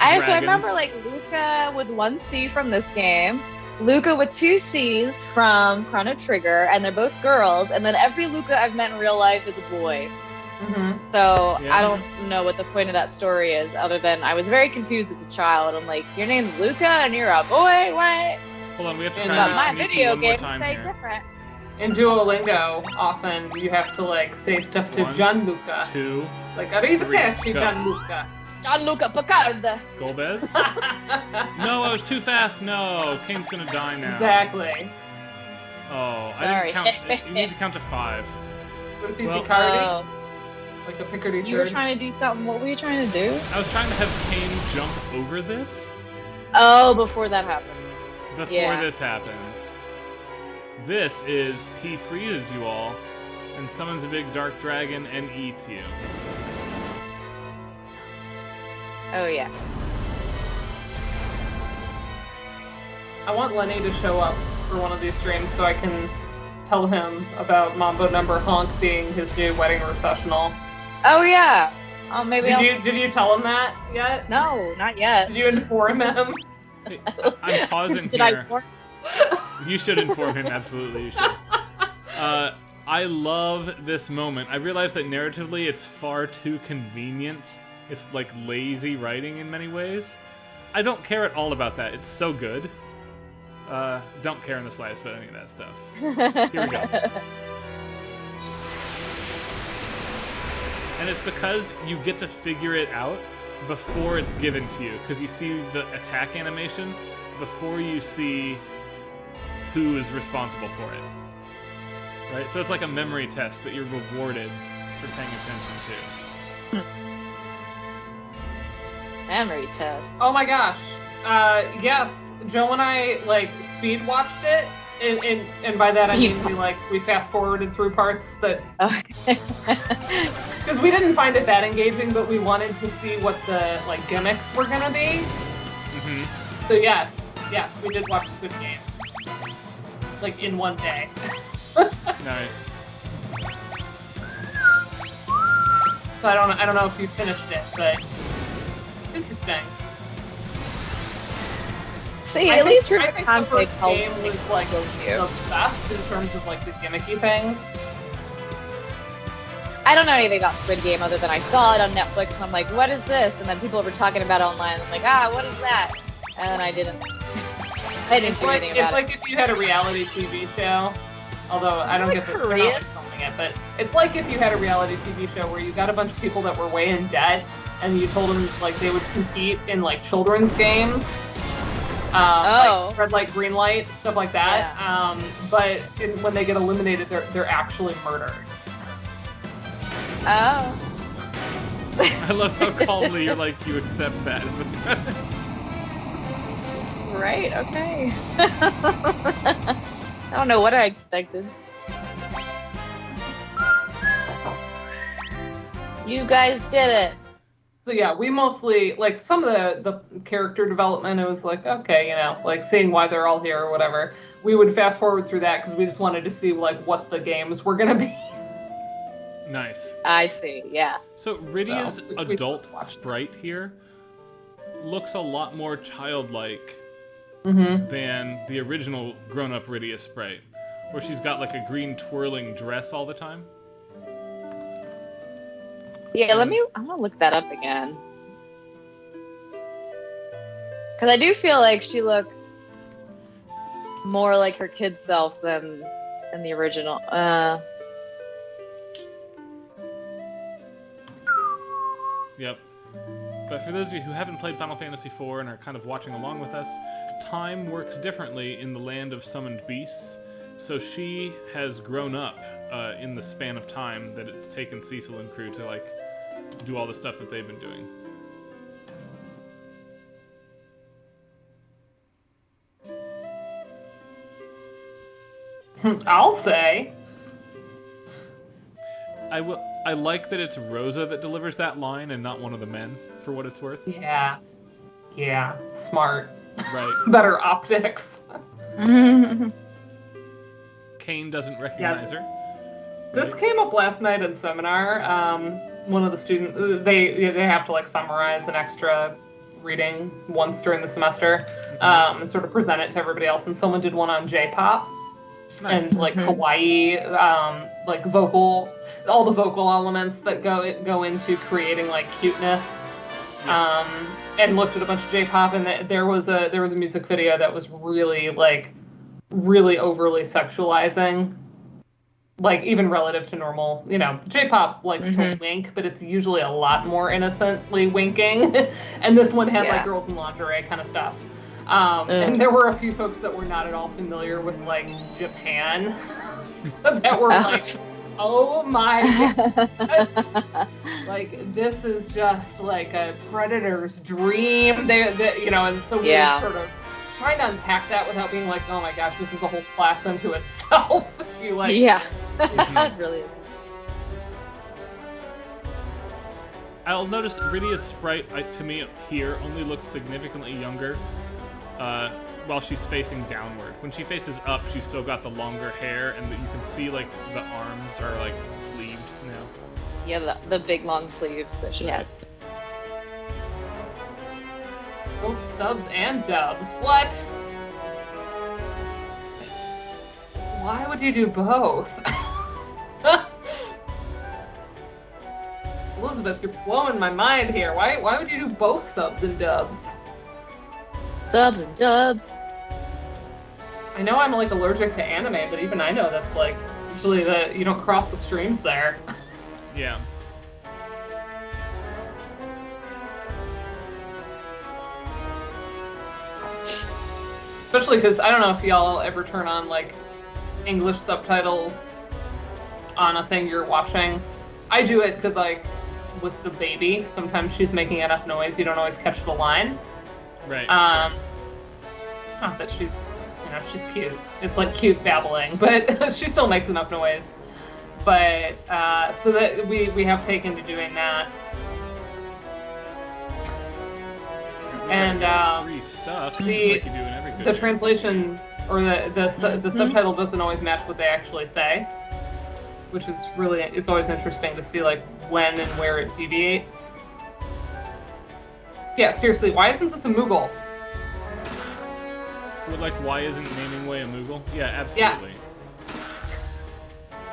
I Dragons. remember like Luca with 1 C from this game, Luca with 2 C's from Chrono Trigger, and they're both girls, and then every Luca I've met in real life is a boy. Mm-hmm. So Yeah. I don't know what the point of that story is, other than I was very confused as a child. I'm like, your name's Luca and you're a boy? What? Hold on, we have to And, try But this my sneaky video one more games time say here. different. In Duolingo, often you have to like say stuff to 1, Gianluca. 2, Like, arrivederci, 3, go. Gianluca. Gianluca Picard. Golbez. No, I was too fast. No, Kane's gonna die now. Exactly. Oh, I Sorry. didn't count. You need to count to 5. Would it be Well- Picardy? Oh, Like a Picardy you were third? trying to do something. What were you trying to do? I was trying to have Kane jump over this Oh, before that happens. before Yeah. this happens. This is he freezes you all and summons a big dark dragon and eats you. Oh, yeah. I want Lenny to show up for one of these streams so I can tell him about Mambo Number Honk being his new wedding recessional. Oh, yeah. Oh, maybe Did you tell him that yet? No, not yet. Did you inform him? Hey, I'm pausing Did here. I warn- You should inform him. Absolutely, you should. I love this moment. I realize that narratively it's far too convenient. It's like lazy writing in many ways. I don't care at all about that. It's so good. Don't care in the slightest about any of that stuff. Here we go. And it's because you get to figure it out before it's given to you. Because you see the attack animation before you see who is responsible for it. Right? So it's like a memory test that you're rewarded for paying attention to. Memory test. Oh my gosh. Yes, Joe and I like speed watched it, and by that I mean we fast forwarded through parts that because we didn't find it that engaging, but we wanted to see what the like gimmicks were gonna be. Mm-hmm. So yes, we did watch Squid Game like in one day. Nice. So I don't know if you finished it, but interesting. See, at least for I think the first game was like the best in terms of like the gimmicky things. I don't know anything about Squid Game other than I saw it on Netflix and I'm like, what is this? And then people were talking about it online. And I'm like, what is that? And then I didn't do anything about it. It's like if you had a reality TV show, although I don't get the Korean filming it, but it's like if you had a reality TV show where you got a bunch of people that were way in debt and you told them like they would compete in like children's games. Like red light, green light, stuff like that. Yeah. But when they get eliminated, they're actually murdered. Oh. I love how calmly you're like, you accept that as a premise. Right, okay. I don't know what I expected. You guys did it. So yeah, we mostly, like, some of the character development, it was like, okay, you know, like, seeing why they're all here or whatever. We would fast forward through that because we just wanted to see, like, what the games were going to be. Nice. I see, yeah. So Rydia's adult sprite here looks a lot more childlike than the original grown-up Rydia sprite, where she's got, like, a green twirling dress all the time. Yeah, I'm gonna look that up again. Because I do feel like she looks more like her kid self than in the original. Yep. But for those of you who haven't played Final Fantasy IV and are kind of watching along with us, time works differently in the land of summoned beasts. So she has grown up in the span of time that it's taken Cecil and crew to, like, do all the stuff that they've been doing. I'll say. I like that it's Rosa that delivers that line and not one of the men, for what it's worth. Yeah. Yeah. Smart. Right. Better optics. Kane doesn't recognize her. This came up last night in seminar. One of the students, they have to like summarize an extra reading once during the semester, and sort of present it to everybody else. And someone did one on J-pop. Nice. And like Hawaii, like all the vocal elements that go into creating like cuteness. Yes. And looked at a bunch of J-pop, and there was a music video that was really overly sexualizing. Like, even relative to normal, you know, J-pop likes to wink, but it's usually a lot more innocently winking. And this one had, like, girls in lingerie kind of stuff. And there were a few folks that were not at all familiar with, like, Japan that were like, oh my God. Like, this is just, like, a predator's dream. They you know, and so we were sort of trying to unpack that without being like, oh my gosh, this is a whole class unto itself. You like, That really is. I'll notice Rydia's sprite, to me, here, only looks significantly younger while she's facing downward. When she faces up, she's still got the longer hair, and you can see, like, the arms are, like, sleeved now. Yeah, the big, long sleeves that she has. Both subs and dubs. What? Why would you do both? Elizabeth, you're blowing my mind here. Why would you do both subs and dubs? Subs and dubs. I know I'm like allergic to anime, but even I know that's like usually you don't cross the streams there. Yeah. Especially because I don't know if y'all ever turn on like English subtitles on a thing you're watching. I do it because like with the baby, sometimes she's making enough noise you don't always catch the line. Right. Not that she's, you she's cute. It's like cute babbling, but she still makes enough noise. But so that we have taken to doing that. And free stuff, the just like you do in every good the game. translation or the subtitle doesn't always match what they actually say, which is really, it's always interesting to see like when and where it deviates. Yeah, seriously, why isn't this a Moogle? Well, like, why isn't naming way a Moogle? Yeah, absolutely. Yes.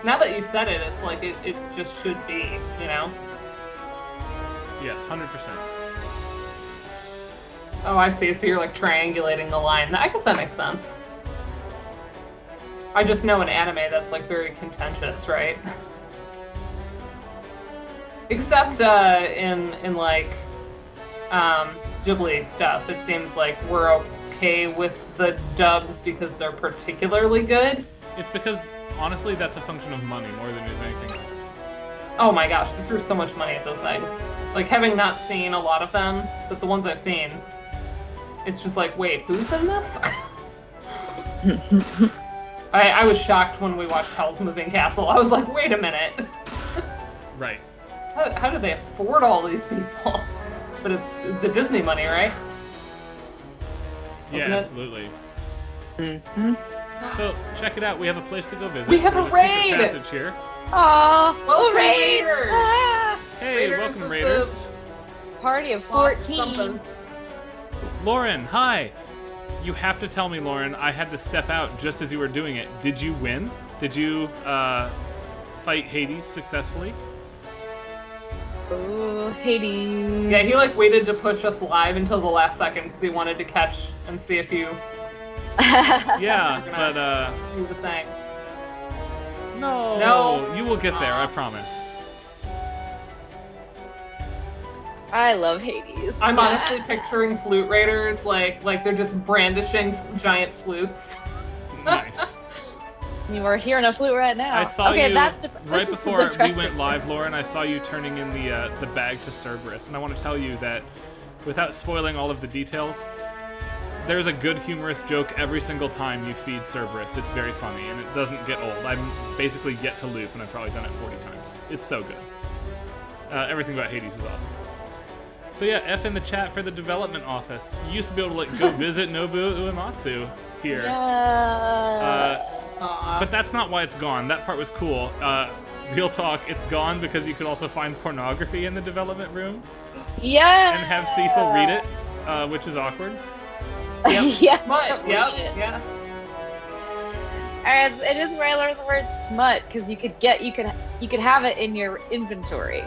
Now that you said it, it's like it just should be, you know? Yes, 100%. Oh, I see. So you're like triangulating the line. I guess that makes sense. I just know in anime that's like very contentious, right? Except in like Ghibli stuff, it seems like we're okay with the dubs because they're particularly good. It's because, honestly, that's a function of money more than it is anything else. Oh my gosh, they threw so much money at those things. Like, having not seen a lot of them, but the ones I've seen, it's just like, wait, who's in this? I was shocked when we watched Howl's Moving Castle. I was like, wait a minute. Right. How do they afford all these people? But it's the Disney money, right? Yeah, Wasn't it? absolutely. Mm-hmm. So, check it out. We have a place to go visit. We have a There's raid! secret passage here. Aw, Welcome, raid! Raiders! Ah! Hey, Raiders welcome, of Raiders. Party of Lost 14. something. Lauren, hi. You have to tell me, Lauren, I had to step out just as you were doing it. Did you win? Did you fight Hades successfully? Oh, Hades. Yeah, he like waited to push us live until the last second because he wanted to catch and see if you Yeah, We're but gonna do the thing. no, you will get there, I promise. I love Hades. I'm honestly picturing flute raiders like they're just brandishing giant flutes. Nice. You are hearing a flute right now. I saw okay, you that's right this is the before we depressing went live, part. Lauren. I saw you turning in the bag to Cerberus, and I want to tell you that, without spoiling all of the details, there's a good humorous joke every single time you feed Cerberus. It's very funny, and it doesn't get old. I'm basically yet to loop, and I've probably done it 40 times. It's so good. Everything about Hades is awesome. So yeah, F in the chat for the development office. You used to be able to like go visit Nobuo Uematsu here. Yeah. But that's not why it's gone. That part was cool. Real talk, it's gone because you could also find pornography in the development room Yeah. and have Cecil read it, which is awkward. Yep. Yeah. Smut. read Yep. it. Yeah. And it is where I learned the word smut because you could have it in your inventory.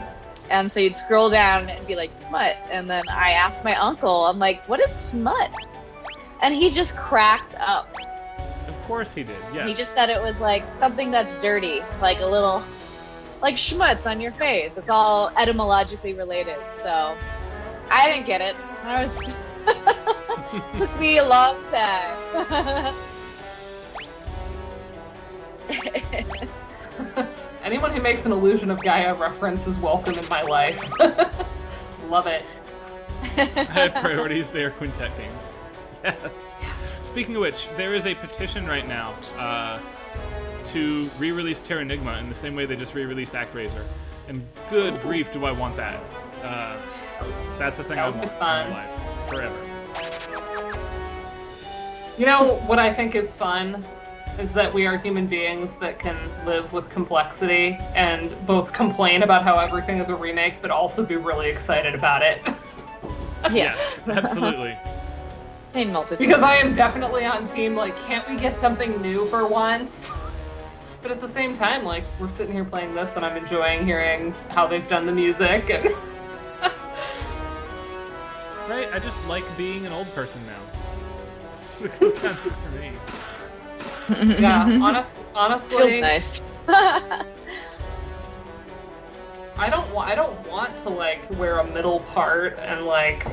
And so you'd scroll down and be like, smut. And then I asked my uncle, I'm like, what is smut? And he just cracked up. Of course he did, yes. He just said it was like something that's dirty, like a little, like schmutz on your face. It's all etymologically related. So I didn't get it. I was, took me a long time. Anyone who makes an illusion of Gaia reference is welcome in my life. Love it. I have priorities, they are Quintet games. Yes. Speaking of which, there is a petition right now to re-release Terranigma in the same way they just re-released ActRaiser. And good grief, do I want that. That's a thing I That would want be in fun. my life, forever. You know what I think is fun is that we are human beings that can live with complexity and both complain about how everything is a remake, but also be really excited about it. Yes. Absolutely. In multitudes. Because I am definitely on team, like, can't we get something new for once? But at the same time, like, we're sitting here playing this and I'm enjoying hearing how they've done the music and Right? I just like being an old person now. It goes down to it for me. yeah, honestly, Feels nice. I don't want to like wear a middle part and like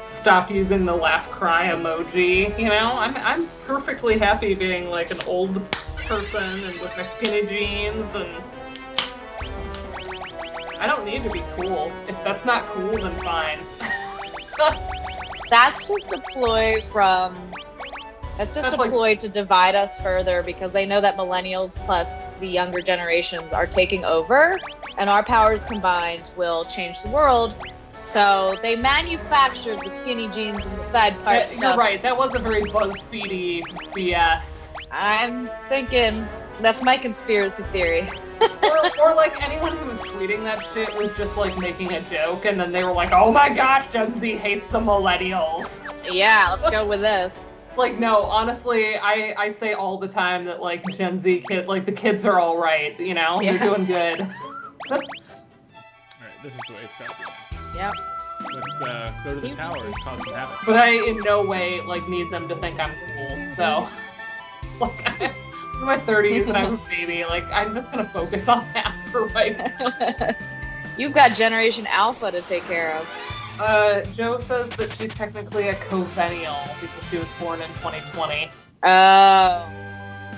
stop using the laugh cry emoji. You know, I'm perfectly happy being like an old person and with my skinny jeans, and I don't need to be cool. If that's not cool, then fine. That's just a ploy from It's just That's a like- ploy to divide us further because they know that millennials plus the younger generations are taking over, and our powers combined will change the world. So they manufactured the skinny jeans and the side part You're stuff. right. That was a very BuzzFeedy BS. I'm thinking that's my conspiracy theory. or like anyone who was tweeting that shit was just like making a joke, and then they were like, "Oh my gosh, Gen Z hates the millennials." Yeah, let's go with this. Like, no, honestly, I say all the time that like Gen Z the kids are all right, you know, Yeah. they're doing good. All right, this is the way it's got to be. Yep. Let's go to the tower and cause some havoc. But I in no way like need them to think I'm cool. So, like, I'm in my 30s and I'm a baby. Like, I'm just gonna focus on that for right now. You've got Generation Alpha to take care of. Joe says that she's technically a covennial because she was born in 2020. Oh.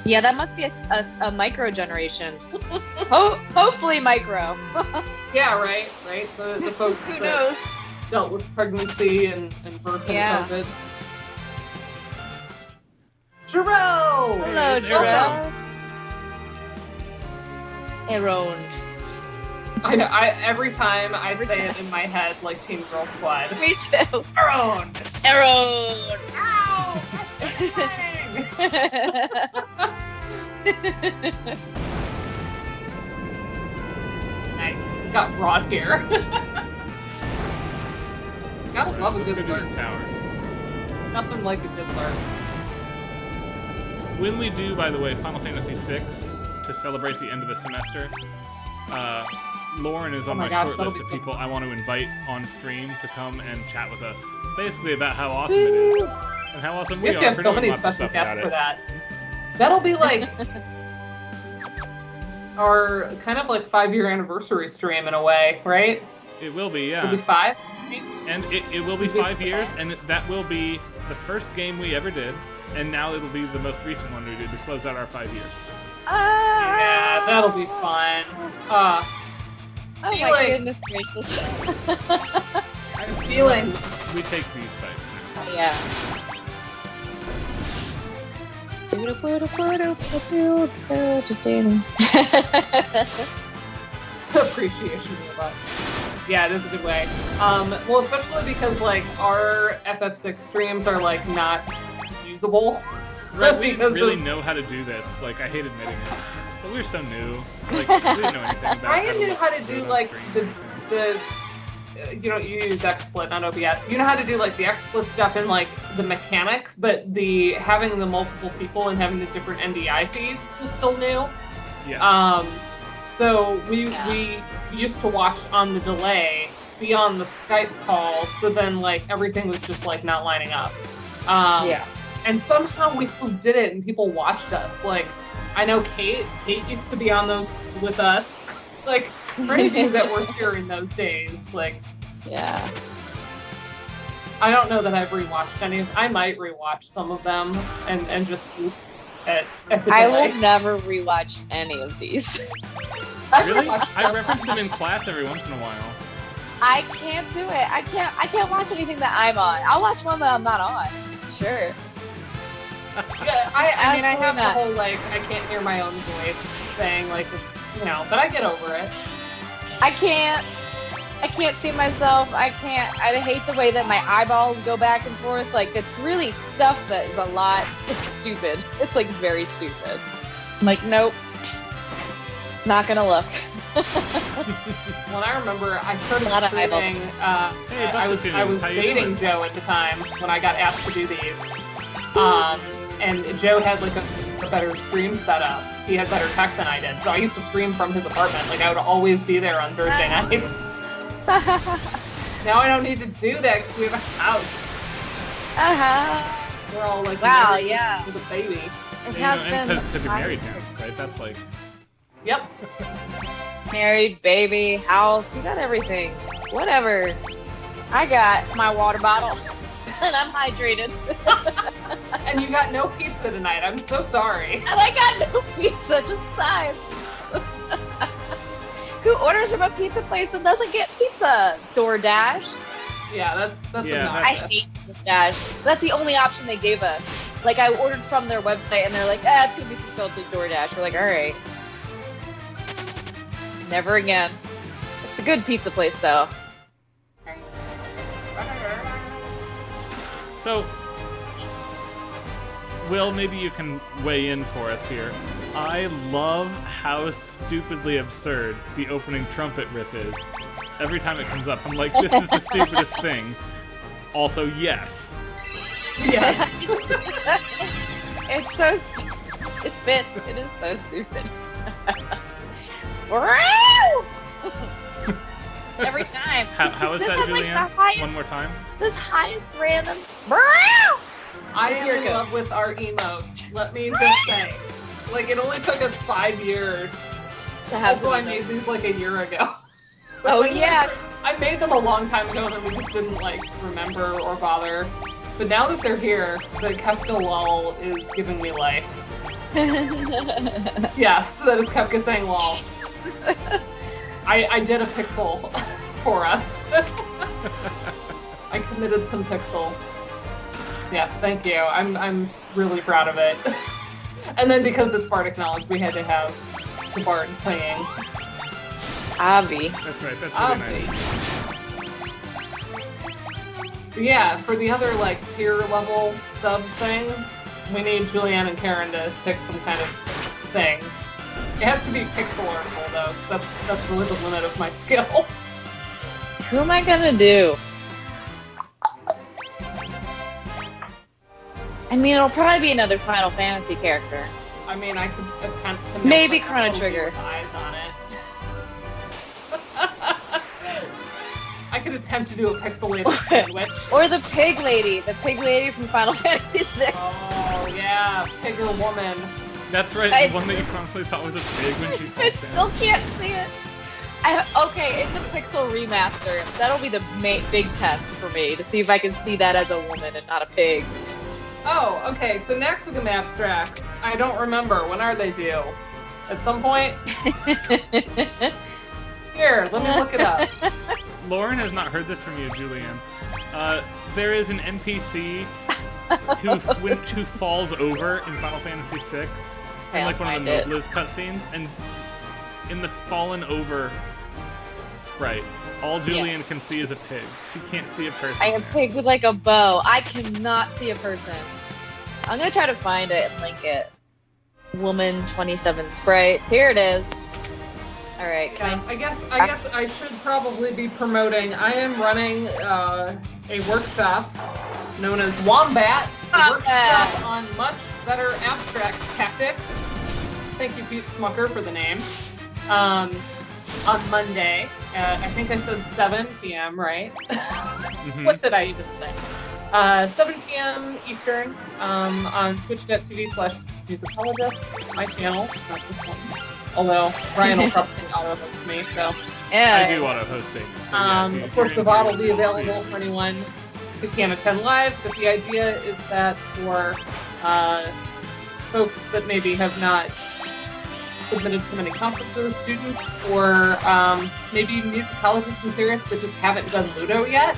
Yeah, that must be a micro generation. Hopefully micro. Yeah, right. The folks Who that knows? dealt with pregnancy and birth Yeah. and COVID. Jarrell! Hello, it's Joel. Aaron. I know. Every time I say it in my head, like Team Girl Squad. Me too. Aaron! Aaron. Ow! That's nice. Got broad hair. Gotta love a Let's good go to this lurk. tower. Nothing like a good lurk. When we do, by the way, Final Fantasy VI to celebrate the end of the semester, Lauren is on my my gosh, short that'll list be of so people fun. I want to invite on stream to come and chat with us, basically about how awesome it is and how awesome We we have to are have for so doing many lots of special stuff guests about for it. that. That'll be like our kind of like 5-year anniversary stream in a way, right? It will be, It'll be yeah. 5. And it will be It'll be 5 years, so- and that will be the first game we ever did, and now it'll be the most recent one we did to close out our 5 years. Yeah, that'll be fun. Oh my Feeling. goodness gracious. I'm feeling. We take these fights now. Yeah. Appreciation robot. Yeah, it is a good way. Well, especially because like our FF6 streams are like not usable. Right, we because didn't really of- know how to do this. Like, I hate admitting it. But we were so new. Like, we didn't know anything about I knew how to load do on like screen the or anything. you know, you use XSplit, not OBS. You know how to do like the XSplit stuff and like the mechanics, but the having the multiple people and having the different NDI feeds was still new. Yes. So we Yeah. we used to watch on the delay, be on the Skype call, so then like everything was just like not lining up. Yeah. And somehow we still did it, and people watched us. Like, I know Kate used to be on those with us. Like, for any of you that were here in those days, like, Yeah. I don't know that I've rewatched any of. I might rewatch some of them and just look at the I delay. will never rewatch any of these. I've Really? rewatched I some. reference them in class every once in a while. I can't do it. I can't watch anything that I'm on. I'll watch one that I'm not on. Sure. Yeah, I mean, I Absolutely have the not. whole, like, I can't hear my own voice thing, like, you know, but I get over it. I can't see myself. I hate the way that my eyeballs go back and forth. Like, it's really stuff that is a lot. It's stupid. It's like very stupid. I'm like, nope. Not gonna look. When I remember, I started A lot of streaming, Hey, I was Buster-Tunes, how you dating doing? Joe at the time when I got asked to do these. And Joe had like a better stream setup. He had better tech than I did. So I used to stream from his apartment. Like I would always be there on Thursday nights. Now I don't need to do that because we have a house. We're all like Wow, married yeah. with a baby. It And, has been because you're married now, right? That's like, Yep. married, baby, house. You got everything. Whatever. I got my water bottle, and I'm hydrated. And you got no pizza tonight. I'm so sorry. And I got no pizza, just sides. Who orders from a pizza place and doesn't get pizza? DoorDash. Yeah, that's Yeah, I obnoxious. hate DoorDash. That's the only option they gave us. Like, I ordered from their website, and they're like, it's gonna be fulfilled through DoorDash. We're like, all right. Never again. It's a good pizza place, though. So, Will, maybe you can weigh in for us here. I love how stupidly absurd the opening trumpet riff is. Every time it comes up, I'm like, this is the stupidest thing. Also, yes. Yeah. It's so stupid. It is so stupid. Every time. How is This that, has, like, Julianne? the highest- One more time. This highest random. I am Here it in goes. love with our emotes. Let me just say. Like, it only took us 5 years. To have Also, I some of made them. these like a year ago. Oh, Like, yeah. I made them a long time ago and we just didn't like remember or bother. But now that they're here, the Kefka lol is giving me life. Yes, that is Kefka saying lol. I did a pixel for us. I committed some pixel. Yes, thank you. I'm really proud of it. And then because it's Bardic Knowledge, we had to have the Bard playing. Abby. That's right. That's really Obvi. nice. Yeah, for the other like tier level sub things, we need Julianne and Karen to pick some kind of thing. It has to be pixelable though. That's really the limit of my skill. Who am I gonna do? I mean, it'll probably be another Final Fantasy character. I mean, I could attempt to make Maybe like, a Chrono Toby Trigger. with eyes on it. I could attempt to do a pixelated sandwich. Or the pig lady from Final Fantasy VI. Oh yeah, pig or woman. That's right. I- The one that you constantly thought was a pig when she I falls still down. can't see it. Okay, it's a pixel remaster. That'll be the big test for me to see if I can see that as a woman and not a pig. Oh, okay, so Naxigam abstracts, I don't remember. When are they due? At some point? Here, let me look it up. Lauren has not heard this from you, Julianne. There is an NPC who falls over in Final Fantasy VI in like one of the I'll find Nobliz cutscenes, and in the fallen over sprite, all Julianne can see is a pig. She can't see a person. I am there. pig with like a bow. I cannot see a person. I'm gonna try to find it and link it. Woman 27 sprites. Here it is. All right. Yeah, I guess I should probably be promoting. I am running a workshop known as Wombat, a workshop on much better abstract tactics. Thank you, Pete Smucker, for the name. On Monday, I think I said 7 p.m. Right? Mhm. What did I even say? 7 p.m. Eastern on twitch.tv/musicologist, my channel, not this one. Although Ryan will probably auto-host me, so. I do auto-hosting. So yeah, if Of course, you're the in VOD here, will be you'll see available it. for anyone who can't attend live, but the idea is that for folks that maybe have not submitted to many conferences, students, or maybe musicologists and theorists that just haven't done Ludo yet,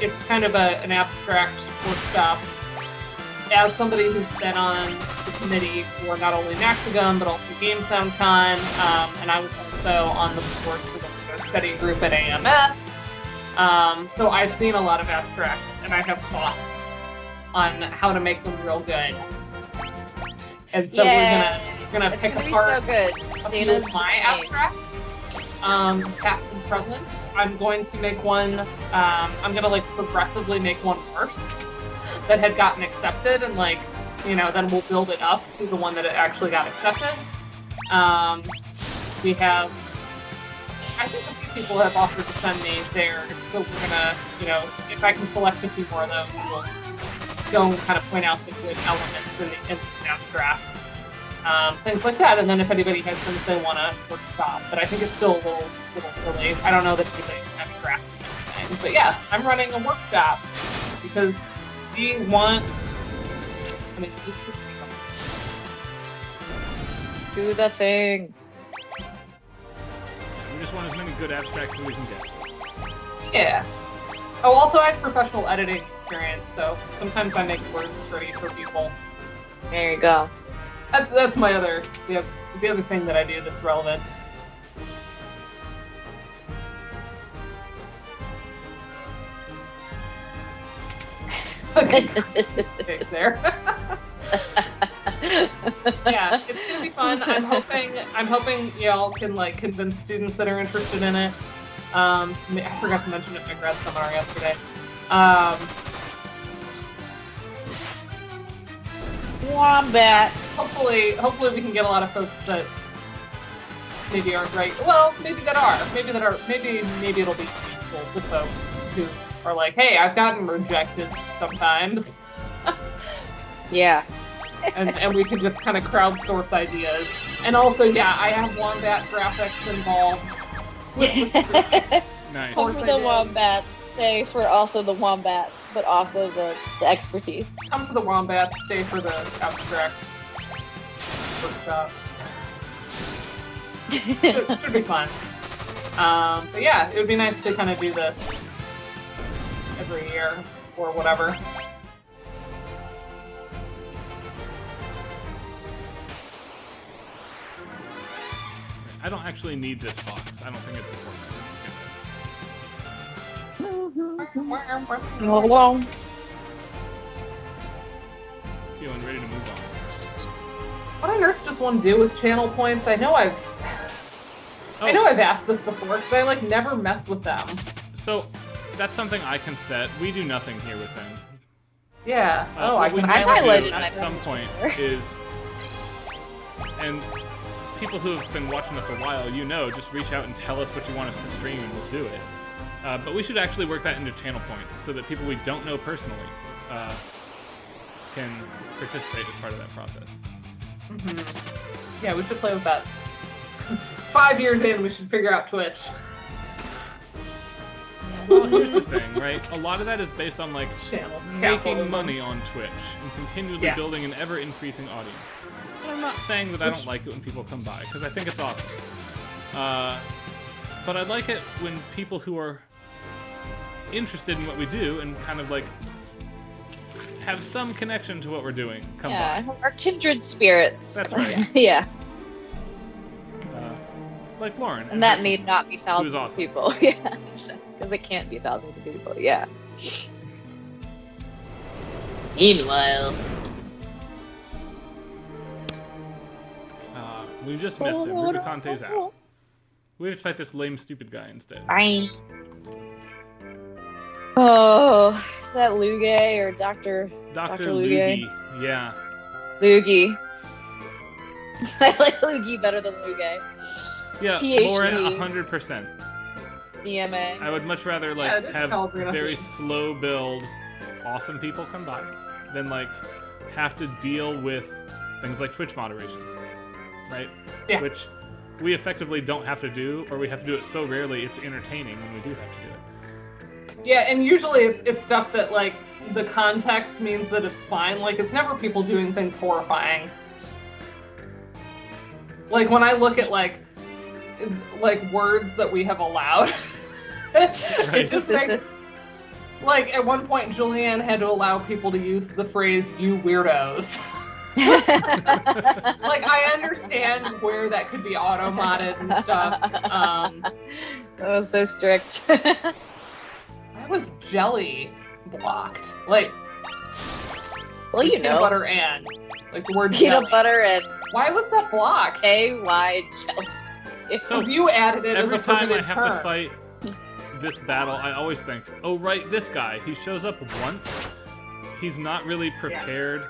it's kind of an abstract workshop. As somebody who's been on the committee for not only Naxigam, but also Game Sound Con, and I was also on the board for the Ludo study group at AMS. So I've seen a lot of abstracts, and I have thoughts on how to make them real good. And so we're gonna pick It's gonna be apart so good. a few Dana's of my name. abstracts, past and present. I'm going to make one. I'm gonna like progressively make one worse that had gotten accepted, and like, you know, then we'll build it up to the one that actually got accepted. We have, I think a few people have offered to send me theirs, so we're gonna, you know, if I can collect a few more of those, we'll go and kind of point out the good elements in the abstracts. Things like that, and then if anybody has things they want to workshop, but I think it's still a little early. I don't know that anybody has drafted anything, but yeah, I'm running a workshop because we want. I mean, this is Do the things. We just want as many good abstracts as we can get. yeah. Oh, also I have professional editing experience. So sometimes I make words pretty for people. There you go. That's my other the other thing that I do that's relevant. Okay, there. Yeah, it's gonna be fun. I'm hoping y'all can like convince students that are interested in it. I forgot to mention it in my grad seminar yesterday. Wombat. Hopefully we can get a lot of folks that maybe aren't right. Well, maybe that are. Maybe it'll be useful to folks who are like, hey, I've gotten rejected sometimes. Yeah. and we can just kind of crowdsource ideas. And also, yeah, I have Wombat graphics involved. Nice. Come for the wombats, stay for also the wombats, but also the expertise. Come for the Wombats, stay for the abstract workshop. Should be fun. But yeah, it would be nice to kind of do this every year or whatever. I don't actually need this box. I don't think it's important. Along. Feeling ready to move on. What on earth does one do with channel points? I know I've asked this before because I like never mess with them. So that's something I can set. We do nothing here with them. Yeah. What we I might can do at some point is, and people who have been watching us a while, just reach out and tell us what you want us to stream and we'll do it. But we should actually work that into channel points so that people we don't know personally can participate as part of that process. Mm-hmm. Yeah, we should play with that. 5 years in, we should figure out Twitch. Well, here's the thing, right? A lot of that is based on, like, Channel making capitalism. money on Twitch and continually building an ever-increasing audience. And I'm not saying that I don't like it when people come by, because I think it's awesome. But I like it when people who are interested in what we do and kind of, like, have some connection to what we're doing come by. Our kindred spirits. That's right. Yeah. Like Lauren. And that need not be thousands awesome. of people. Yeah. Because it can't be thousands of people. Yeah. Meanwhile. We just missed him. Rubiconte's out. We have to fight this lame, stupid guy instead. Fine. Oh, is that Luge or Dr. Lugie. Yeah. Lugie. I like Lugie better than Luge. Yeah, PhD. Lauren, 100%. DMA. I would much rather have very slow build, awesome people come by than have to deal with things like Twitch moderation, right? Yeah. Which we effectively don't have to do, or we have to do it so rarely it's entertaining when we do have to do it. Yeah, and usually it's stuff that the context means that it's fine. It's never people doing things horrifying. When I look at words that we have allowed, it just makes at one point Julianne had to allow people to use the phrase "you weirdos." I understand where that could be auto-modded and stuff. That was so strict. That was jelly blocked. Well, peanut butter and the word peanut jelly. Butter and Why was that blocked? AY jelly. So you added it every as a time I permanent have term. to fight this battle, I always think, oh right, this guy. He shows up once. He's not really prepared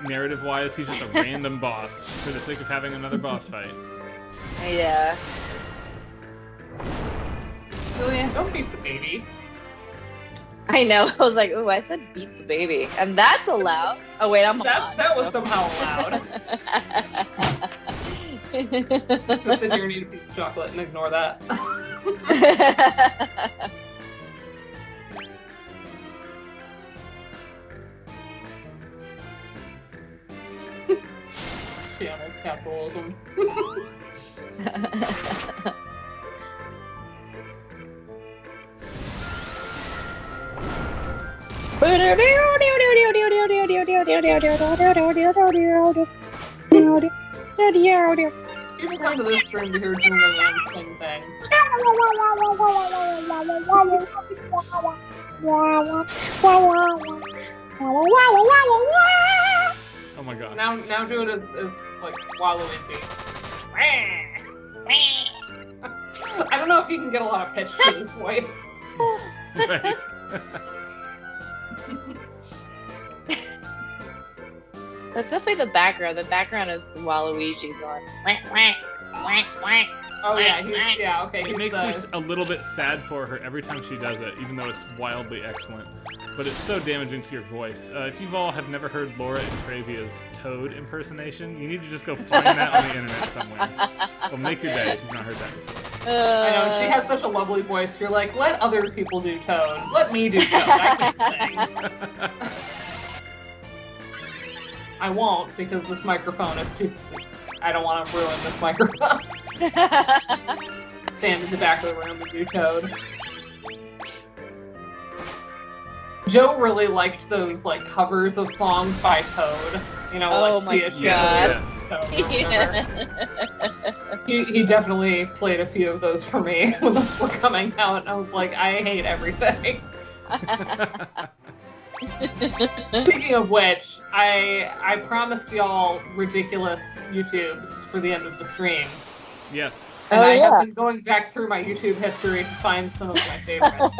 narrative-wise. He's just a random boss for the sake of having another boss fight. Yeah. Julian, don't beat the baby. I know. I was like, ooh, I said beat the baby. And that's allowed. Oh, wait, I'm allowed. That was somehow allowed. Just sit here and eat a piece of chocolate and ignore that. Channel capitalism. People come to this stream to hear Julianne sing things. Oh my gosh. Now do it as like Waluigi. I don't know if you can get a lot of pitch to this voice. Right. That's definitely the background. The background is Waluigi going. Oh yeah, okay. It makes me a little bit sad for her every time she does it, even though it's wildly excellent. But it's so damaging to your voice. If you've all have never heard Laura and Travia's Toad impersonation, you need to just go find that on the internet somewhere. It'll make your day if you've not heard that before. I know, she has such a lovely voice. You're like, let other people do Toad. Let me do Toad. I can't sing. I won't, because this microphone is too... I don't want to ruin this microphone. Stand in the back of the room and do Toad. Joe really liked those, like, covers of songs by Toad. You know, Oh like, my Tia God. Toad, he definitely played a few of those for me when those were coming out, and I was like, I hate everything. Speaking of which, I promised y'all ridiculous YouTubes for the end of the stream. Yes. And I have been going back through my YouTube history to find some of my favorites.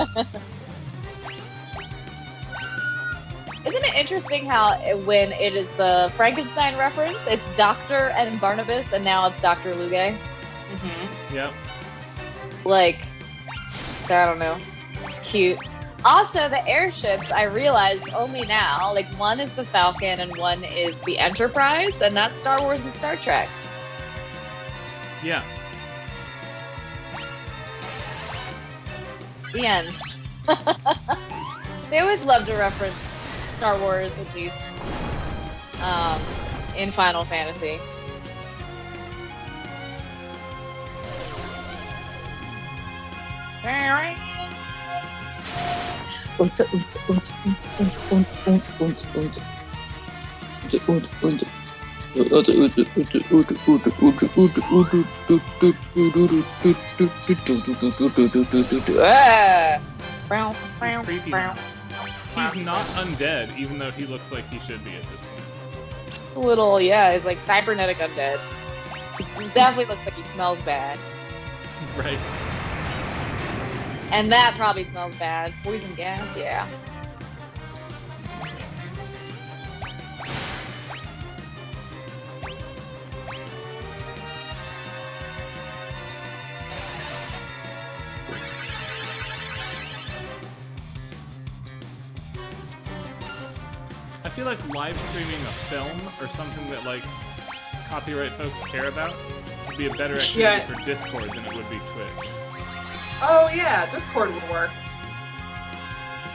Isn't it interesting how when it is the Frankenstein reference, it's Dr. and Barnabas, and now it's Dr. Luge? Mm-hmm. Yep. Like, I don't know. It's cute. Also, the airships, I realized only now, like, one is the Falcon and one is the Enterprise, and that's Star Wars and Star Trek. Yeah. The end. They always love to reference Star Wars, at least, in Final Fantasy. He's creepy. He's not undead, even though he looks like he should be at this point. Little, yeah, it's like cybernetic undead. He definitely looks like he smells bad. Right. And that probably smells bad. Poison gas, yeah. I feel like live streaming a film or something that, like, copyright folks care about would be a better activity for Discord than it would be Twitch. Oh yeah, Discord would work.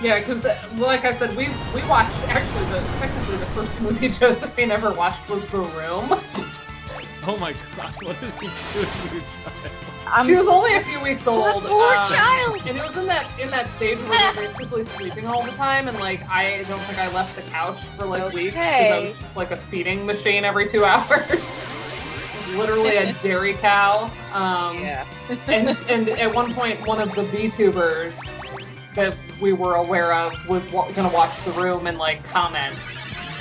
Yeah, because like I said, we watched actually technically the first movie Josephine ever watched was The Room. Oh my god, what is he doing to your child? She was only a few weeks old. Poor child. And it was in that stage where they were basically sleeping all the time, and like I don't think I left the couch for like weeks because I was just like a feeding machine every 2 hours. Literally a dairy cow. Yeah. and at one point, one of the VTubers that we were aware of was gonna watch The Room and like comment.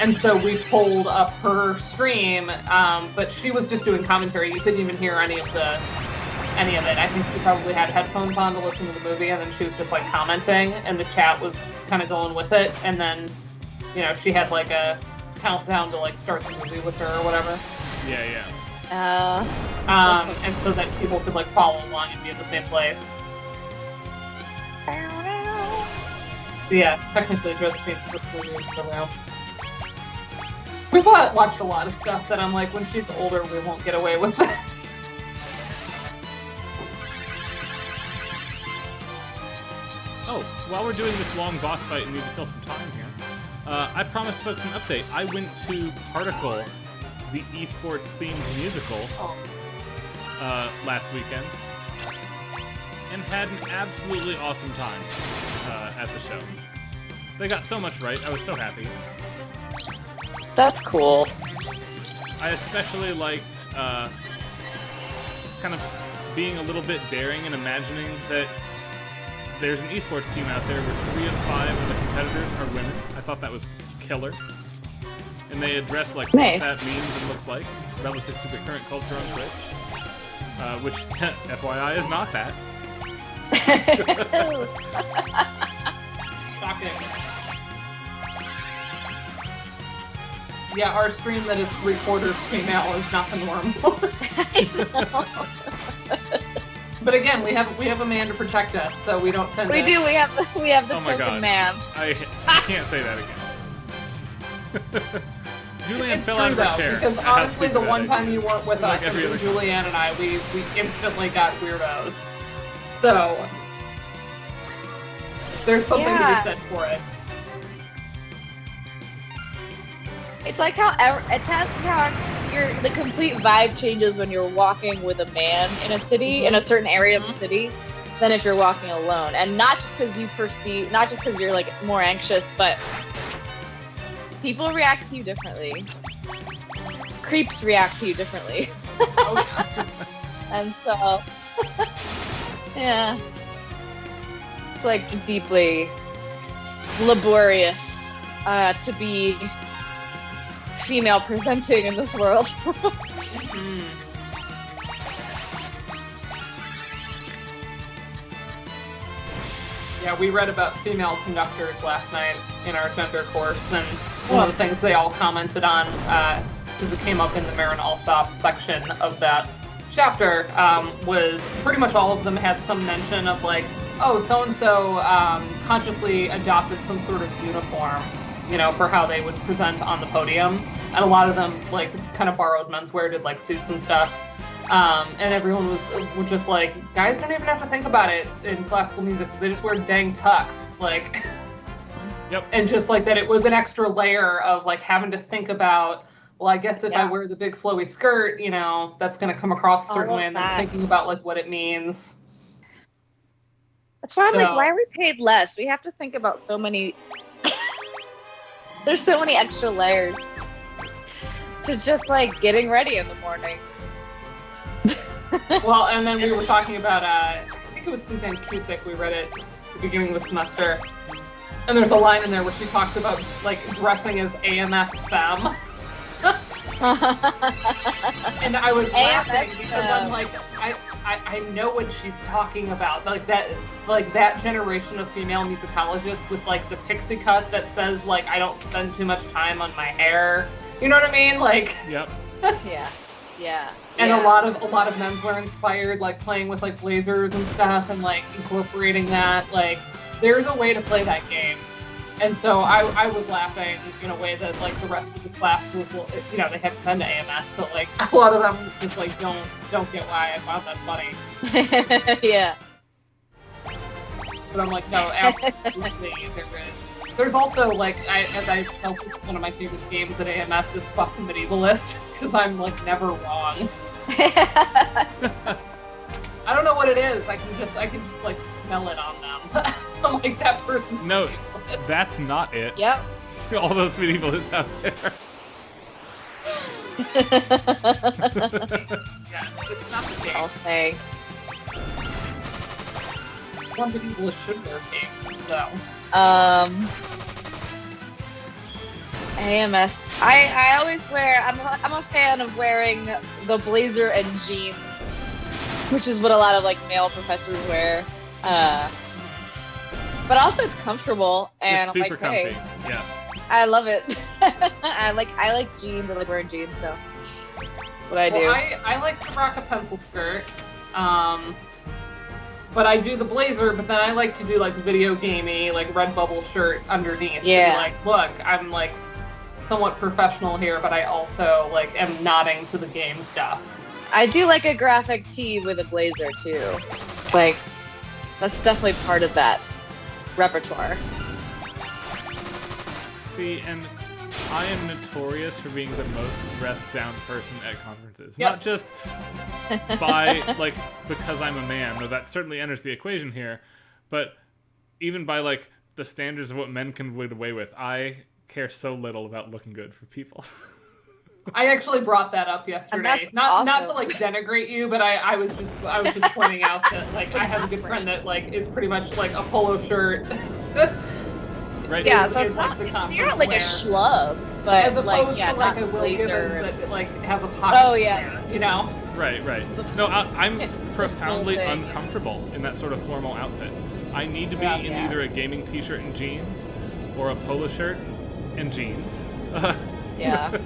And so we pulled up her stream, but she was just doing commentary. You couldn't even hear any of it. I think she probably had headphones on to listen to the movie, and then she was just like commenting, and the chat was kind of going with it. And then, you know, she had like a countdown to like start the movie with her or whatever. Yeah. And so that people could like follow along and be in the same place. So yeah, technically Josephine's first movie is The Room. We've watched a lot of stuff that I'm like, when she's older, we won't get away with this. Oh, while we're doing this long boss fight and need to fill some time here, I promised folks an update. I went to Particle, the esports themed musical, last weekend, and had an absolutely awesome time at the show. They got so much right. I was so happy. That's cool. I especially liked kind of being a little bit daring and imagining that there's an esports team out there where 3 of 5 of the competitors are women. I thought that was killer. And they address like Nice. what that means and looks like relative to the current culture on Twitch. Which, FYI, is not that. Shocking. Yeah, our stream that is 3/4 female is not the norm. But again, we have a man to protect us, so we don't tend We to... do. We have the Oh my token God. man. I can't say that again. Julianne It's fell true out of her though, chair. because at how honestly, stupid the that one time idea you is. weren't with Like us, every it other was time. Julianne and I, we instantly got weirdos. So, there's something to Yeah. be said for it. It's like how the complete vibe changes when you're walking with a man in a city, in a certain area of the city, than if you're walking alone. And not just because you're like more anxious, but people react to you differently. Creeps react to you differently. Oh, yeah. And so, yeah. It's like deeply laborious to be female presenting in this world. Mm. Yeah, we read about female conductors last night in our gender course, and one of the things they all commented on, because it came up in the Marin Alsop section of that chapter, was pretty much all of them had some mention of like, oh, so-and-so consciously adopted some sort of uniform, you know, for how they would present on the podium. And a lot of them, like, kind of borrowed menswear, did, like, suits and stuff. And everyone was just like, guys don't even have to think about it in classical music. They just wear dang tux. Like, Yep. and just, like, that it was an extra layer of, like, having to think about, well, I guess if I wear the big flowy skirt, you know, that's going to come across a certain All of way. And then that. thinking about, like, what it means. That's why I'm like, So- why are we paid less? We have to think about so many. There's so many extra layers to just like getting ready in the morning. Well, and then we were talking about, I think it was Suzanne Cusick, we read it at the beginning of the semester. And there's a line in there where she talks about, like, dressing as AMS femme. And I was laughing because I'm like, I know what she's talking about. Like that generation of female musicologists with, like, the pixie cut that says, like, I don't spend too much time on my hair. You know what I mean? Like, Yep. Yeah. and a lot of menswear inspired, like, playing with, like, blazers and stuff and, like, incorporating that. Like, there's a way to play that game. And so I was laughing in a way that, like, the rest of the class was, you know, they hadn't been to AMS, so, like, a lot of them just, like, don't get why I found that funny. Yeah. But I'm like, no, absolutely, there is. There's also, like, as I tell people, one of my favorite games at AMS is fucking Medievalist, because I'm, like, never wrong. I don't know what it is. I can just like smell it on them. I'm like, that person. No, that's not it. Yep. All those medievalists out there. Yeah, it's not the I'll case. say. Some Medievalist should wear capes, so. AMS. I always wear. I'm a fan of wearing the blazer and jeans, which is what a lot of like male professors wear. But also it's comfortable and It's super I'm like, comfy. hey, Yes. I love it. I like jeans. I like wearing jeans, so that's what I do. Well, I like to rock a pencil skirt. But I do the blazer, but then I like to do like video gamey, like Redbubble shirt underneath. To Yeah. be like, look, I'm like somewhat professional here, but I also like am nodding to the game stuff. I do like a graphic tee with a blazer too. Like, that's definitely part of that repertoire. See, and I am notorious for being the most dressed down person at conferences. Yep. Not just by, like, because I'm a man, though that certainly enters the equation here, but even by, like, the standards of what men can get away with. I care so little about looking good for people. I actually brought that up yesterday. Not to like denigrate you, but I was just pointing out that like I have a good friend that like is pretty much like a polo shirt. Right. Yeah, so it's like not, you're not like a schlub, but as opposed like, to like a Will Gibbons that like has a pocket. Oh yeah. You know. Right. No, I'm profoundly uncomfortable in that sort of formal outfit. I need to be in either a gaming t-shirt and jeans, or a polo shirt and jeans. Yeah.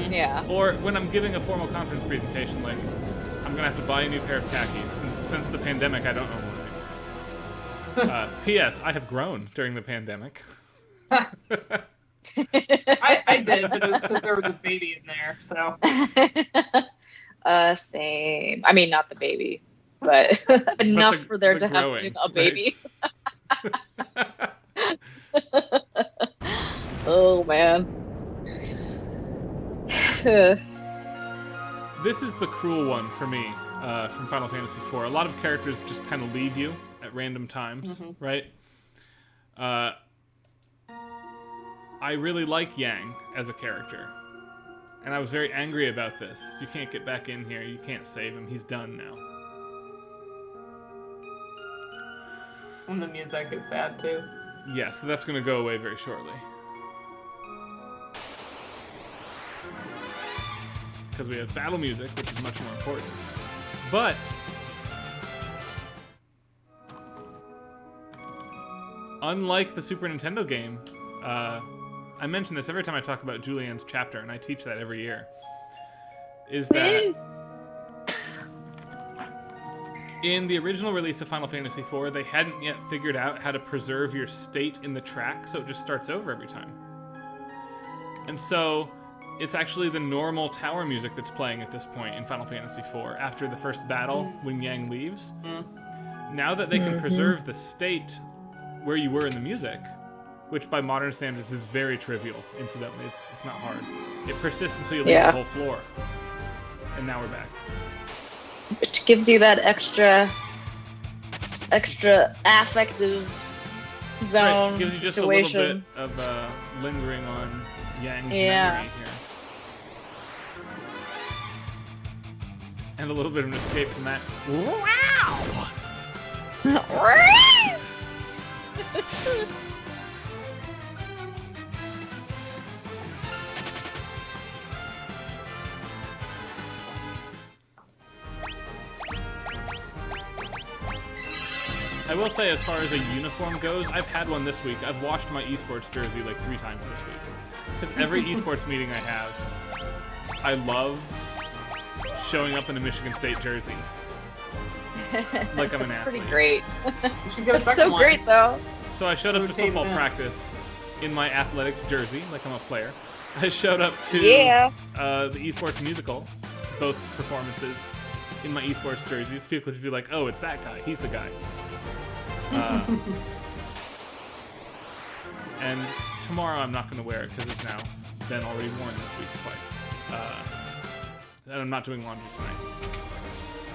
Yeah. Or when I'm giving a formal conference presentation, like, I'm gonna have to buy a new pair of khakis. Since the pandemic, I don't own one. P.S. I have grown during the pandemic. I did, but it was because there was a baby in there, so. Same. I mean, not the baby, but enough for there to have been a baby. Right. Oh man. This is the cruel one for me from Final Fantasy IV. A lot of characters just kind of leave you at random times, right? I really like Yang as a character. And I was very angry about this. You can't get back in here. You can't save him. He's done now. And the music is sad too. Yes, that's going to go away very shortly. Because we have battle music, which is much more important. But unlike the Super Nintendo game, I mention this every time I talk about Julianne's chapter, and I teach that every year, is that in the original release of Final Fantasy IV, they hadn't yet figured out how to preserve your state in the track, so it just starts over every time. And so it's actually the normal tower music that's playing at this point in Final Fantasy IV, after the first battle, when Yang leaves. Now that they can preserve the state where you were in the music, which by modern standards is very trivial, incidentally. It's not hard. It persists until you leave the whole floor. And now we're back. Which gives you that extra affective zone. Right. Gives you just situation. a little bit of lingering on Yang's memory here. And a little bit of an escape from that. Wow! I will say, as far as a uniform goes, I've had one this week. I've washed my esports jersey like 3 times this week. Because every esports meeting I have, I love showing up in a Michigan State jersey. Like I'm an athlete. Pretty great. You should get a That's so great, though. So I showed up to football practice in my athletics jersey, like I'm a player. I showed up to the esports musical, both performances, in my esports jerseys. People would be like, oh, it's that guy. He's the guy. And tomorrow I'm not going to wear it because it's now been already worn this week twice. And I'm not doing laundry tonight.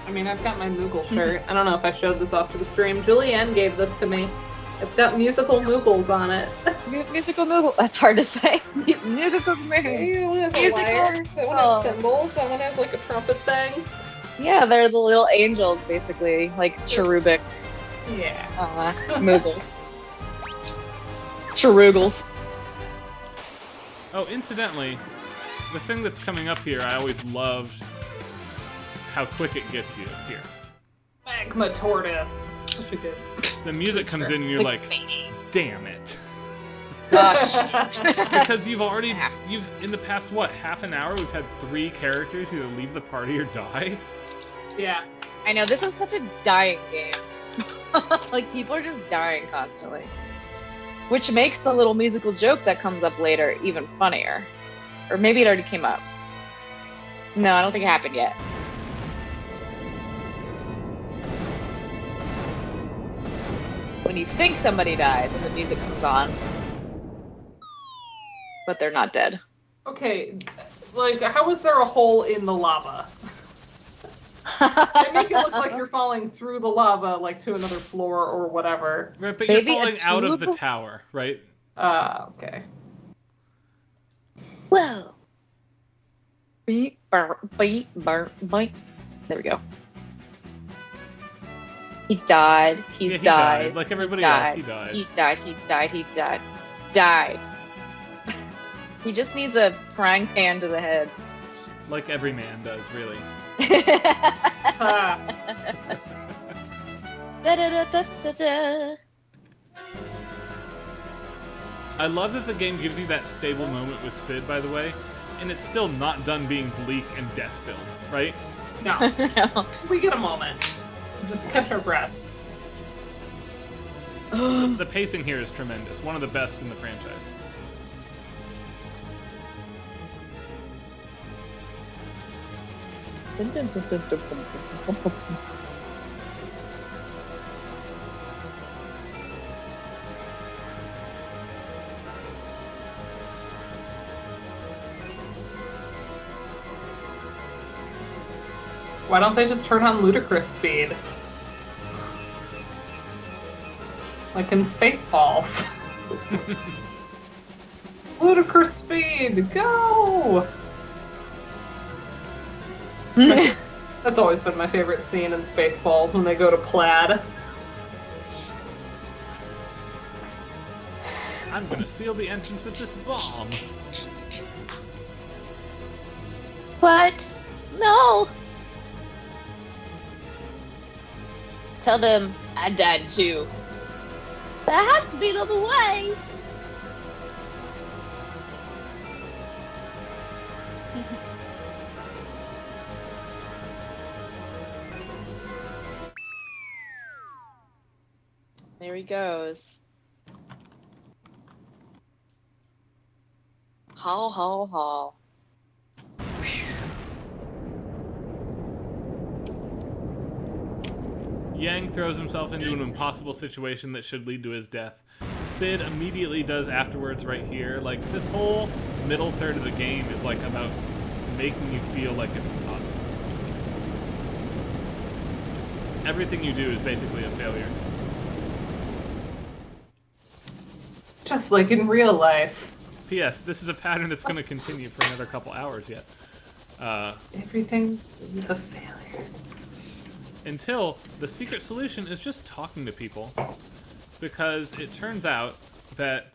I mean, I've got my Moogle shirt. I don't know if I showed this off to the stream. Julianne gave this to me. It's got musical Moogles on it. Musical Moogle. That's hard to say. Musical Moogle. One has a lyre. That one has cymbals. That one has like a trumpet thing. Yeah, they're the little angels, basically, like cherubic. Yeah. Moogles. Cherugles. Oh, incidentally, the thing that's coming up here, I always loved how quick it gets you here. Magma Tortoise. Such a good. The music comes in and you're like, damn it. Gosh. Because you've in the past, half an hour, we've had 3 characters either leave the party or die. Yeah. I know, this is such a dying game. Like, people are just dying constantly. Which makes the little musical joke that comes up later even funnier. Or maybe it already came up. No, I don't think it happened yet. When you think somebody dies and the music comes on, but they're not dead. Okay, like, how is there a hole in the lava? They make it look like you're falling through the lava, like to another floor or whatever. Right, but Maybe you're a falling out of the tube? tower, right? Okay. Whoa. Beep, burp, beep, burp, beep. There we go. He died. He Yeah, he died. Like everybody He else, died. he died. He died. He died. He died. Died. He just needs a frying pan to the head. Like every man does, really. Ah. Da-da-da-da-da-da. I love that the game gives you that stable moment with Sid, by the way, and it's still not done being bleak and death-filled, right? No. No. We get a moment. Just catch our breath. The pacing here is tremendous. One of the best in the franchise. Why don't they just turn on ludicrous speed? Like in Spaceballs. Ludicrous speed, go! That's always been my favorite scene in Spaceballs when they go to Plaid. I'm gonna seal the entrance with this bomb. What? No. Tell them I died too. That has to be another way. There he goes. Haw, haw, haw. Yang throws himself into an impossible situation that should lead to his death. Sid immediately does afterwards right here. Like, this whole middle third of the game is like about making you feel like it's impossible. Everything you do is basically a failure. Just like in real life. P.S. This is a pattern that's going to continue for another couple hours yet. Everything is a failure. Until the secret solution is just talking to people. Because it turns out that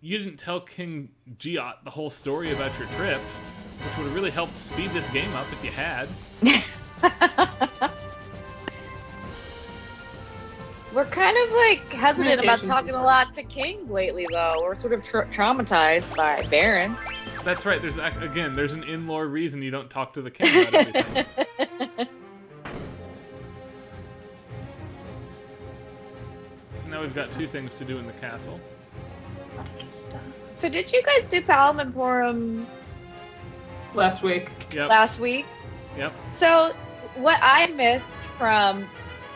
you didn't tell King Giot the whole story about your trip, which would have really helped speed this game up if you had. We're kind of like hesitant about talking a lot to kings lately, though. We're sort of traumatized by Baron. That's right. There's an in-lore reason you don't talk to the king about everything. So now we've got two things to do in the castle. So did you guys do Palom and Porum Last week. Yep. last week? Yep. So what I missed from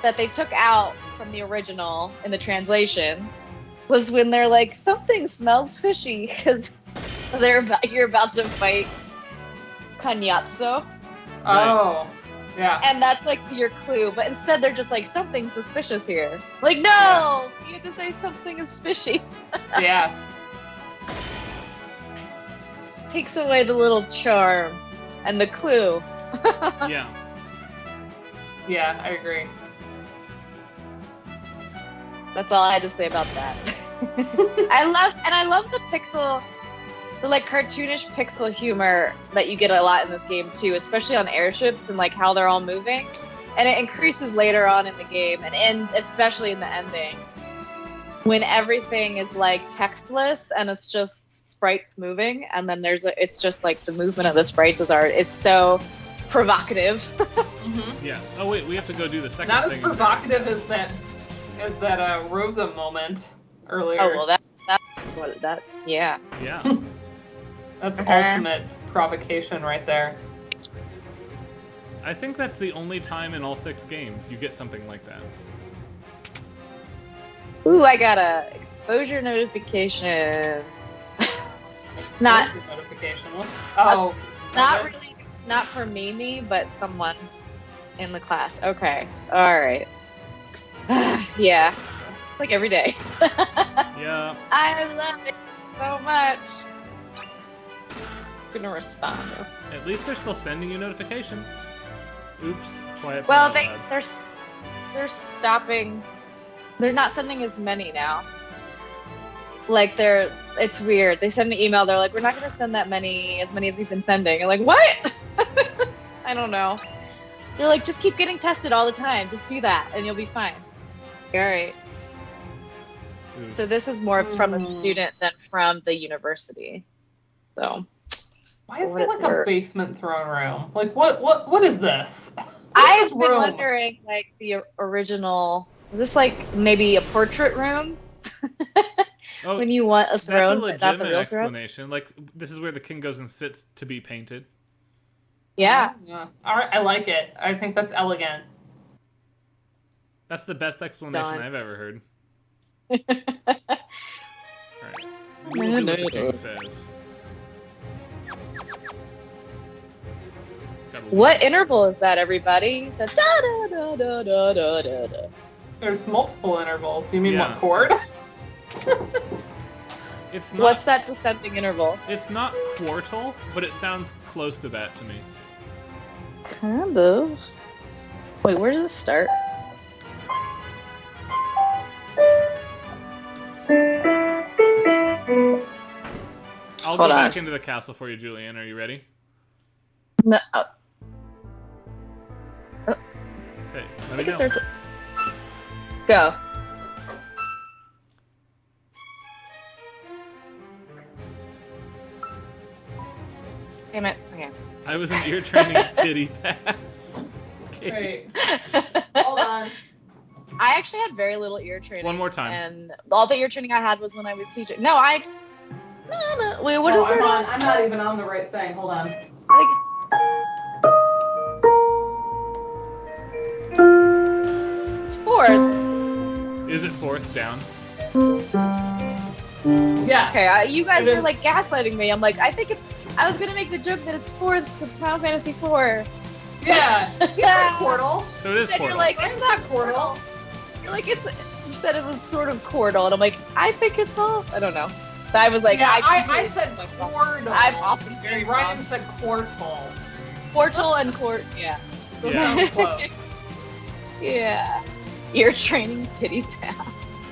that they took out from the original in the translation was when they're like, something smells fishy, because you're about to fight Kanyatso. Oh, yeah. And that's like your clue, but instead they're just like, something suspicious here. Like, no! You have to say something is fishy. Yeah. Takes away the little charm and the clue. Yeah. Yeah, I agree. That's all I had to say about that. I love the pixel, the like cartoonish pixel humor that you get a lot in this game too, especially on airships and like how they're all moving. And it increases later on in the game and especially in the ending when everything is like textless and it's just sprites moving, and then it's just like the movement of the sprites is so provocative. Mm-hmm. Yes. Oh wait, we have to go do the second Not as thing. provocative as that Rosa moment earlier. Oh well, that's just what that. Yeah. Yeah. That's ultimate provocation right there. I think that's the only time in all 6 games you get something like that. Ooh, I got a exposure notification. Not Notification. Oh, not okay. really not for Mimi, but someone in the class. Okay. All right. Yeah. Like every day. Yeah. I love it so much. I'm gonna respond. At least they're still sending you notifications. Oops. Quiet. Well, out loud. they're stopping. They're not sending as many now. Like it's weird. They send an email. They're like, we're not gonna send as many as we've been sending. I'm like, what? I don't know. They're like, just keep getting tested all the time. Just do that, and you'll be fine. All right. Oof. So this is more from a student than from the university. So. Why is there like a basement throne room? Like what is this? I've been wondering, like, the original. Is this like maybe a portrait room? Oh, when you want a throne, that's a but not the legitimate real explanation. Like, this is where the king goes and sits to be painted. Yeah. Yeah. All right, I like it. I think that's elegant. That's the best explanation Done. I've ever heard. All right. We'll do what the king says. What interval is that, everybody? The da da da da da da da. There's multiple intervals. You mean Yeah. what chord? It's not. What's that descending interval? It's not quartal, but it sounds close to that to me. Kind of. Wait, where does it start? I'll go back into the castle for you, Julianne. Are you ready? No. Hey, let me know. Go. Damn it. Okay. I was in ear training pity pass. Okay. Wait. Hold on. I actually had very little ear training. One more time. And all the ear training I had was when I was teaching. No. Wait, what is it? I'm not even on the right thing. Hold on. It's fourths. Is it fourth down? Yeah. Okay, you guys are like gaslighting me. I'm like, I was gonna make the joke that it's fourths because Final Fantasy 4. Yeah. Yeah. Quartal. So it is quartal. You're like, it's not quartal. You're like, you said it was sort of quartal, and I'm like, I think it's all. I don't know. But I was like, yeah, I said quartal. I've often very Ryan wrong. said quartal. Quartal and quart. Yeah. Yeah. Close. Yeah. Ear training pity pass.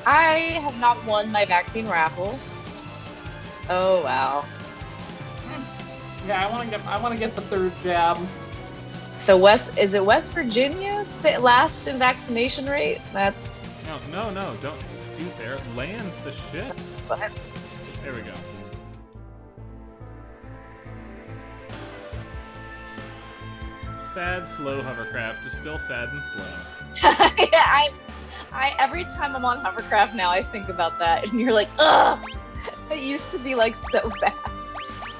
I have not won my vaccine raffle. Oh wow. Yeah, I want to get the third jab. So is it West Virginia last in vaccination rate? That. No, don't scoot there. Land the ship. What? There we go. Sad, slow hovercraft is still sad and slow. Yeah, I every time I'm on hovercraft now, I think about that, and you're like, ugh. It used to be like so fast,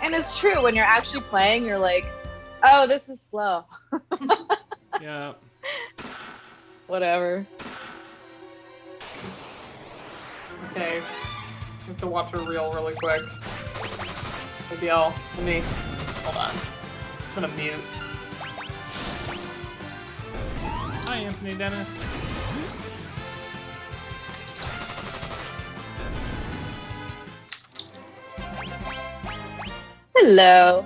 and it's true when you're actually playing. You're like, oh, this is slow. Yeah. Whatever. Okay. I have to watch a reel really quick. Maybe hold on. I'm gonna mute. Hi, Anthony Dennis. Hello.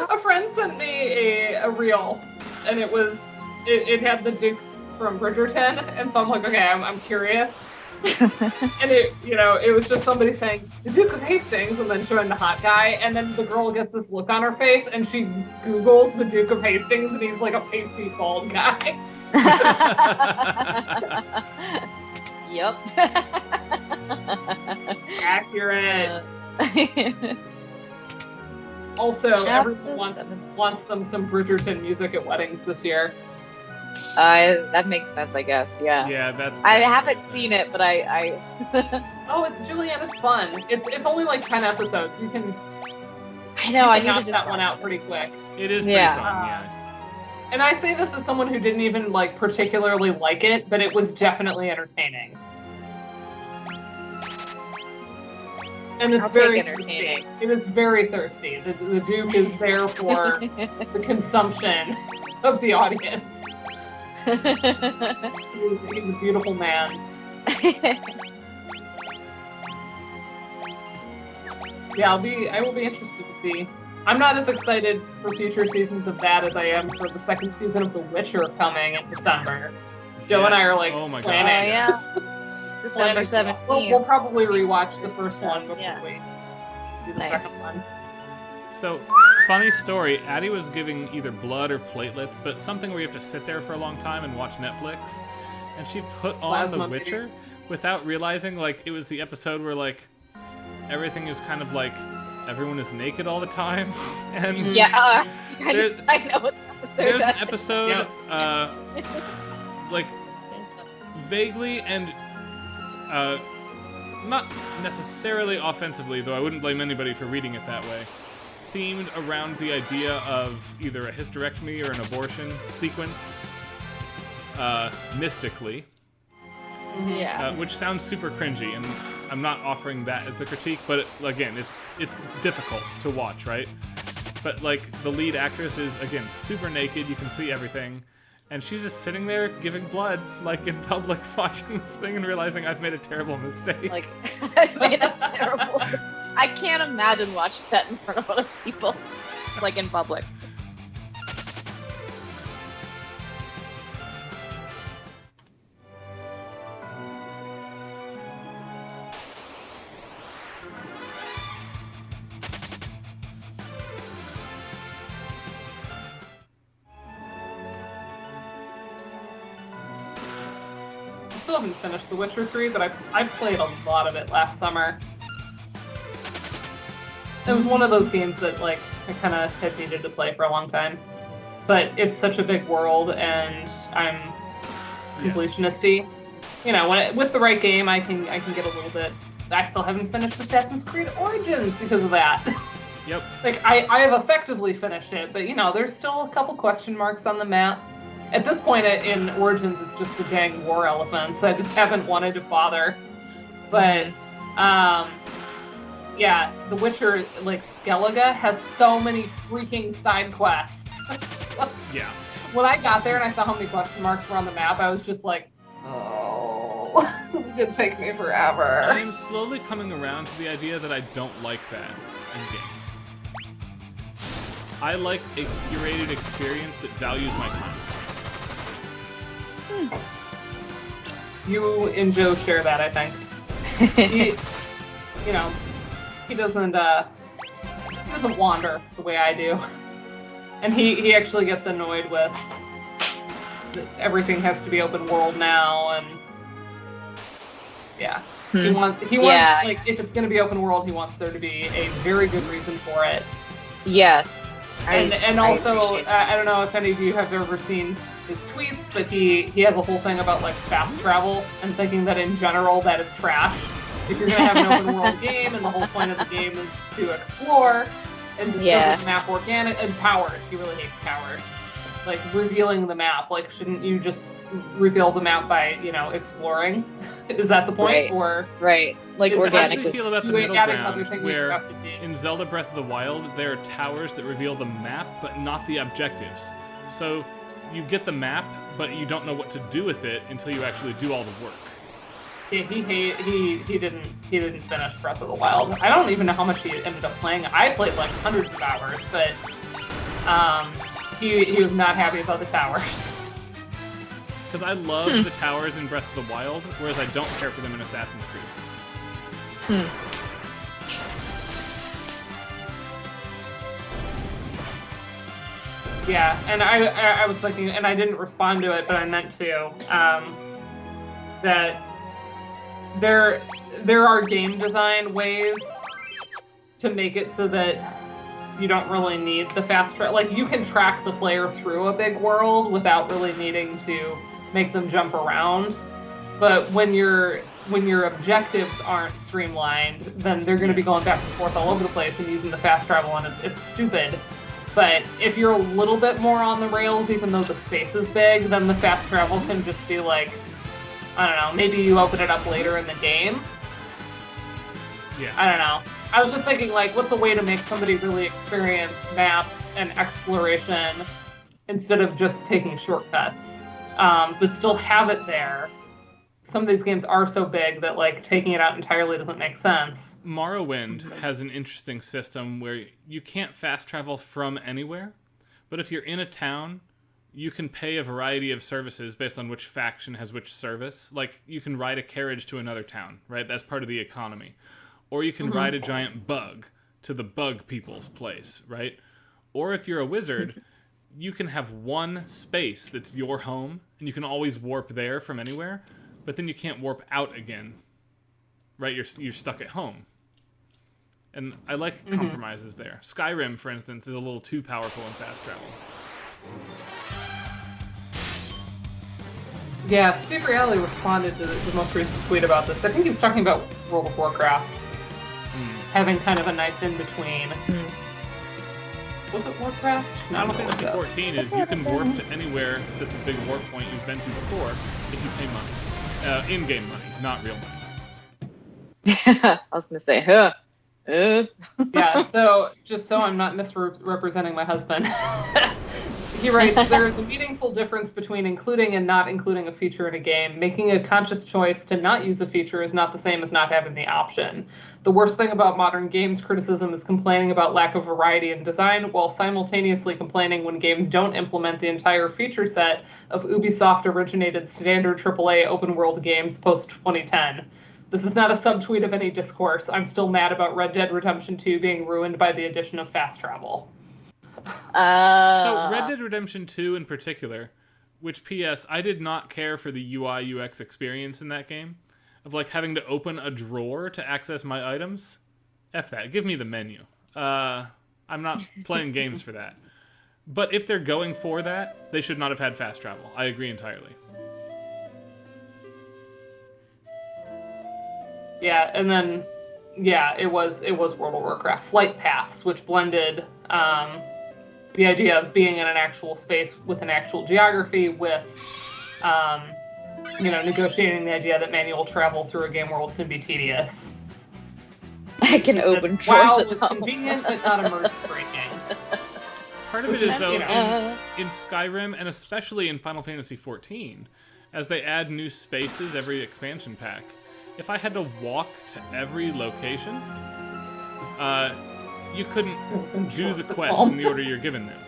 A friend sent me a reel, and it had the Duke from Bridgerton, and so I'm like, okay, I'm curious. And it was just somebody saying the Duke of Hastings, and then showing the hot guy, and then the girl gets this look on her face, and she Googles the Duke of Hastings, and he's like a pasty bald guy. Yep. Accurate. Also, everyone wants them some Bridgerton music at weddings this year. That makes sense, I guess. Yeah. Yeah, that's. I haven't seen it, but I. Oh, it's Julianne. It's fun. It's only like 10 episodes. You can. I know. I need to knock just that one out pretty quick. It is pretty Yeah. fun, yeah. And I say this as someone who didn't even like particularly like it, but it was definitely entertaining. And it's I'll very take entertaining. thirsty. It is very thirsty. The Duke is there for the consumption of the audience. He's a beautiful man. Yeah, I will be interested to see. I'm not as excited for future seasons of that as I am for the second season of The Witcher coming in December. Joe and I are like oh my planning. God, Oh, yeah. yes. December planning. 17th. We'll probably rewatch the first one before Yeah. we do the Nice. second one. So, funny story, Addie was giving either blood or platelets, but something where you have to sit there for a long time and watch Netflix. And she put on Plasma The Witcher without realizing, like, it was the episode where, like, everything is kind of like, everyone is naked all the time. And Yeah, There- I know what episode there's that an episode, like, is. vaguely and not necessarily offensively, though I wouldn't blame anybody for reading it that way, themed around the idea of either a hysterectomy or an abortion sequence, mystically, Yeah. which sounds super cringy, and I'm not offering that as the critique, but again, it's difficult to watch, right? But like the lead actress is again super naked, you can see everything. And she's just sitting there giving blood, like in public, watching this thing and realizing I've made a terrible mistake. Like, I made a terrible. I can't imagine watching that in front of other people, like in public. I still haven't finished The Witcher 3, but I played a lot of it last summer. It was one of those games that like I kind of had needed to play for a long time. But it's such a big world, and I'm completionisty. You know, with the right game, I can get a little bit. I still haven't finished Assassin's Creed Origins because of that. Yep. Like I have effectively finished it, but you know, there's still a couple question marks on the map. At this point in Origins, it's just the dang war elephants. I just haven't wanted to bother. But yeah, The Witcher, like Skellige, has so many freaking side quests. Yeah. When I got there and I saw how many question marks were on the map, I was just like, oh, this is gonna take me forever. I am slowly coming around to the idea that I don't like that in games. I like a curated experience that values my time. You and Joe share that, I think. You know, he doesn't wander the way I do. And he actually gets annoyed with that everything has to be open world now, and yeah. He wants like if it's gonna be open world, he wants there to be a very good reason for it. Yes. And also, I don't know if any of you have ever seen his tweets, but he has a whole thing about like fast travel and thinking that in general that is trash. If you're gonna have an open world game and the whole point of the game is to explore and just build the map organic, and towers, he really hates towers. Like revealing the map, like shouldn't you just reveal the map by, you know, exploring? Is that the point? Right. Or like How do organic. you feel about the you ain't middle adding other ground things you where have to do. in Zelda Breath of the Wild there are towers that reveal the map but not the objectives? So you get the map but you don't know what to do with it until you actually do all the work. Yeah, he didn't finish Breath of the Wild. I don't even know how much he ended up playing. I played like hundreds of hours, but he was not happy about the towers. Because I love the towers in Breath of the Wild, whereas I don't care for them in Assassin's Creed. Yeah, and I was thinking, and I didn't respond to it, but I meant to, that there are game design ways to make it so that you don't really need the fast track. Like, you can track the player through a big world without really needing to make them jump around. But when your objectives aren't streamlined, then they're going to be going back and forth all over the place and using the fast travel, and it's stupid. But if you're a little bit more on the rails, even though the space is big, then the fast travel can just be like, I don't know, maybe you open it up later in the game. Yeah. I don't know. I was just thinking, like, what's a way to make somebody really experience maps and exploration instead of just taking shortcuts, but still have it there. Some of these games are so big that, like, taking it out entirely doesn't make sense. Morrowind has an interesting system where you can't fast travel from anywhere, but if you're in a town, you can pay a variety of services based on which faction has which service. Like, you can ride a carriage to another town, right? That's part of the economy. Or you can ride a giant bug to the bug people's place, right? Or if you're a wizard, you can have one space that's your home, and you can always warp there from anywhere, but then you can't warp out again, right? You're stuck at home. And I like compromises there. Skyrim, for instance, is a little too powerful in fast travel. Yeah, Steve Reale responded to the most recent tweet about this. I think he was talking about World of Warcraft having kind of a nice in-between. Was it Warcraft? No, Final Fantasy 14 is you can warp to anywhere that's a big warp point you've been to before if you pay money. In-game money, not real money. I was going to say, Yeah, so just so I'm not misrepresenting my husband, he writes, there is a meaningful difference between including and not including a feature in a game. Making a conscious choice to not use a feature is not the same as not having the option. The worst thing about modern games criticism is complaining about lack of variety in design, while simultaneously complaining when games don't implement the entire feature set of Ubisoft-originated standard AAA open-world games post-2010. This is not a subtweet of any discourse. I'm still mad about Red Dead Redemption 2 being ruined by the addition of fast travel. So Red Dead Redemption 2 in particular, which P.S. I did not care for the UI UX experience in that game, of like having to open a drawer to access my items. F that. Give me the menu. I'm not playing games for that. But if they're going for that, they should not have had fast travel. I agree entirely. Yeah, and then, yeah, it was World of Warcraft flight paths, which blended the idea of being in an actual space with an actual geography with, negotiating the idea that manual travel through a game world can be tedious. I can open drawers. WoW was convenient, but not immersion-breaking. Part of it is, though, in Skyrim, and especially in Final Fantasy XIV, as they add new spaces every expansion pack, if I had to walk to every location, you couldn't do the quests in the order you're given them,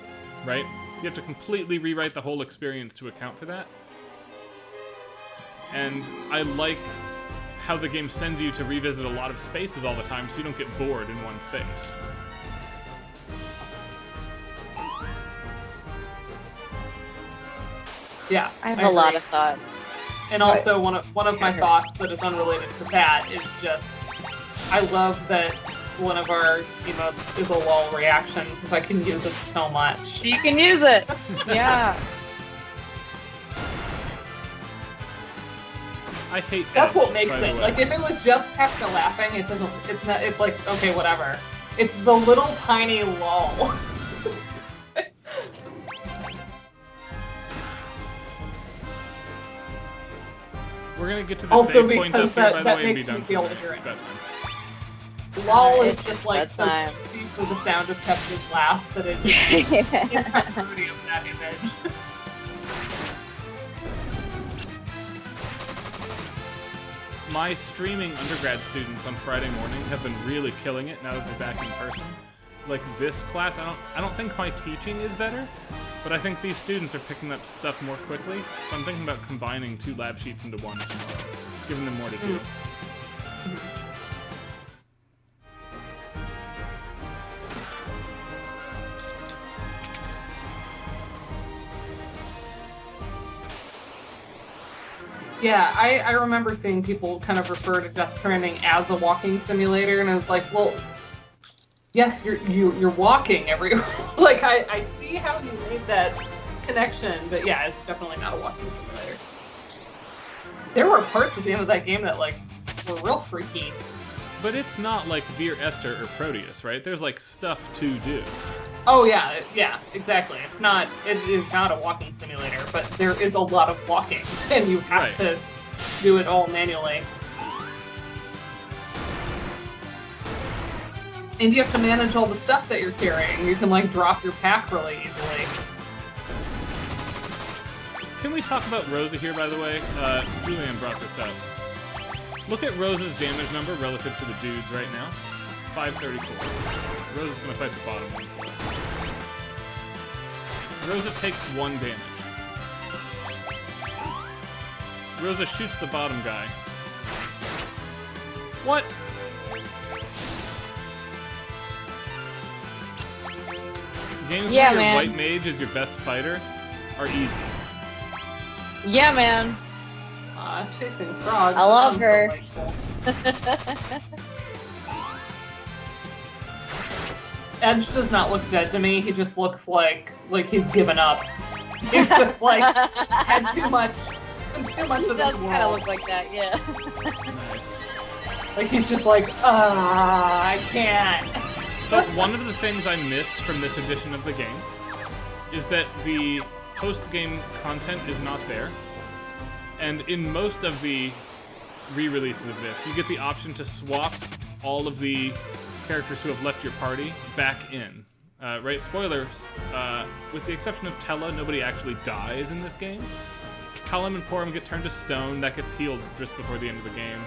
right? You have to completely rewrite the whole experience to account for that. And I like how the game sends you to revisit a lot of spaces all the time so you don't get bored in one space. Yeah, I have a lot of thoughts. And also, one of my thoughts that is unrelated to that is just, I love that one of our emotes is a lol reaction, because I can use it so much. So you can use it! Yeah. I hate That's edge, what makes by the it. way. Like, if it was just Kefka laughing, it's like, okay, whatever. It's the little tiny lol. We're gonna get to the Also save point up because here, by the that way, and be makes me done feel for ignorant. It's about time. Lol is It's just like so bedtime. creepy for the sound of Kefka's laugh that it is in continuity of that image. My streaming undergrad students on Friday morning have been really killing it now that they're back in person. Like this class, I don't think my teaching is better, but I think these students are picking up stuff more quickly, so I'm thinking about combining 2 lab sheets into one tomorrow, giving them more to do. Yeah, I remember seeing people kind of refer to Death Stranding as a walking simulator, and I was like, well, yes, you're walking everywhere. Like, I see how you made that connection, but yeah, it's definitely not a walking simulator. There were parts at the end of that game that, like, were real freaky. But it's not like Dear Esther or Proteus, right? There's like stuff to do. Oh yeah, yeah, exactly. It is not a walking simulator, but there is a lot of walking, and you have to do it all manually. And you have to manage all the stuff that you're carrying. You can like drop your pack really easily. Can we talk about Rosa here, by the way? Julian brought this up. Look at Rosa's damage number relative to the dudes right now. 534. Rosa's gonna fight the bottom one for us. Rosa takes 1 damage. Rosa shoots the bottom guy. What? Games where your white mage is your best fighter are easy. Yeah, man. Chasing frogs. I love her. Edge does not look dead to me. He just looks like he's given up. He's just like had too much of this world. He does kind of look like that, yeah. Nice. Like he's just like, I can't. So one of the things I miss from this edition of the game is that the post-game content is not there. And in most of the re-releases of this, you get the option to swap all of the characters who have left your party back in. Right? Spoilers, with the exception of Tella, nobody actually dies in this game. Callum and Porum get turned to stone. That gets healed just before the end of the game.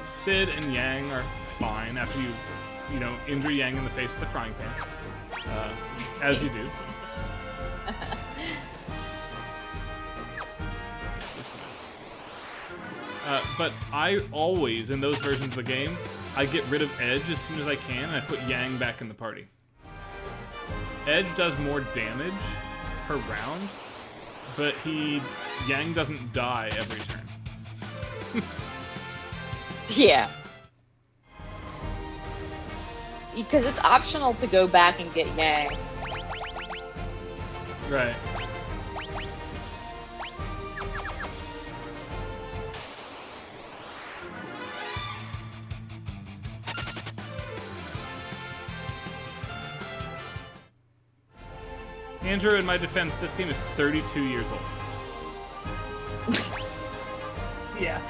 Sid and Yang are fine after you injure Yang in the face with a frying pan. As you do. But I always, in those versions of the game, I get rid of Edge as soon as I can, and I put Yang back in the party. Edge does more damage per round, but Yang doesn't die every turn. Yeah. Because it's optional to go back and get Yang. Right. Andrew, in my defense, this game is 32 years old. Yeah.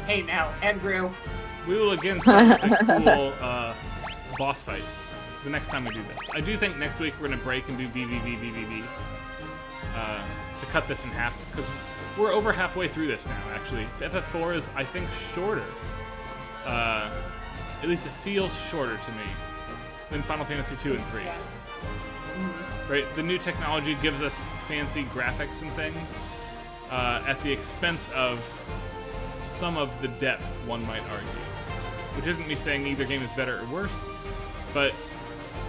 Hey now, Andrew. We will again start with a cool boss fight the next time we do this. I do think next week we're going to break and do VVVVVV to cut this in half, because we're over halfway through this now, actually. FF4 is, I think, shorter. At least it feels shorter to me than Final Fantasy 2 and 3. Right? The new technology gives us fancy graphics and things at the expense of some of the depth, one might argue. Which isn't me saying either game is better or worse, but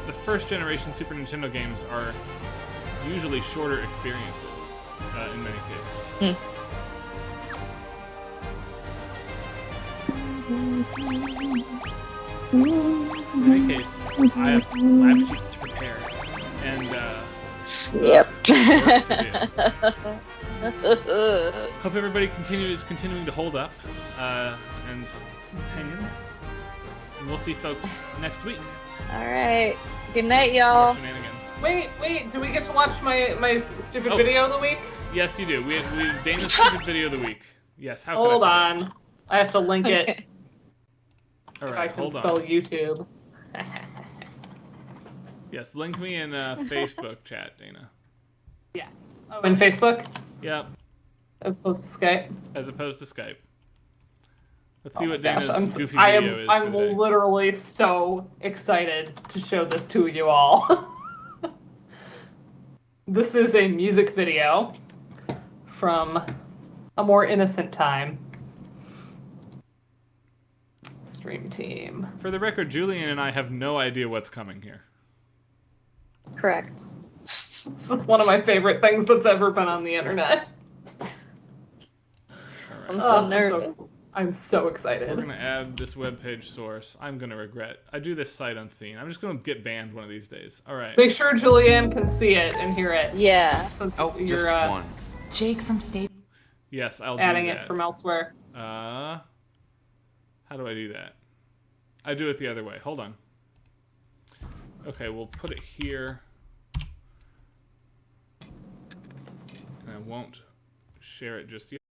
the first generation Super Nintendo games are usually shorter experiences in many cases. In any case, I have lab sheets to prepare and yep. work to do. Hope everybody is continuing to hold up and hang in there. And we'll see folks next week. All right. Good night, y'all. Shenanigans. Wait, do we get to watch my stupid video of the week? Yes, you do. We Dana's stupid video of the week. Yes, how Hold could I on. I have to link it. All If right, I can hold spell on. YouTube. Yes, link me in Facebook chat, Dana. Yeah. Oh, in Facebook? Yep, As opposed to Skype? as opposed to Skype. Let's see Oh what my gosh, Dana's goofy video is I'm for the day. literally so excited to show this to you all. This is a music video from a more innocent time. Stream team. For the record, Julian and I have no idea what's coming here. Correct. This is one of my favorite things that's ever been on the internet. All right. I'm so nervous. I'm so We're excited. gonna add this webpage source. I'm gonna regret. I do this sight unseen. I'm just gonna get banned one of these days. All right. Make sure Julianne can see it and hear it. Yeah. Since Oh, you're just one. Jake from State. Yes, I'll adding do that. it from elsewhere. How do I do that? I do it the other way. Hold on. Okay, we'll put it here. And I won't share it just yet.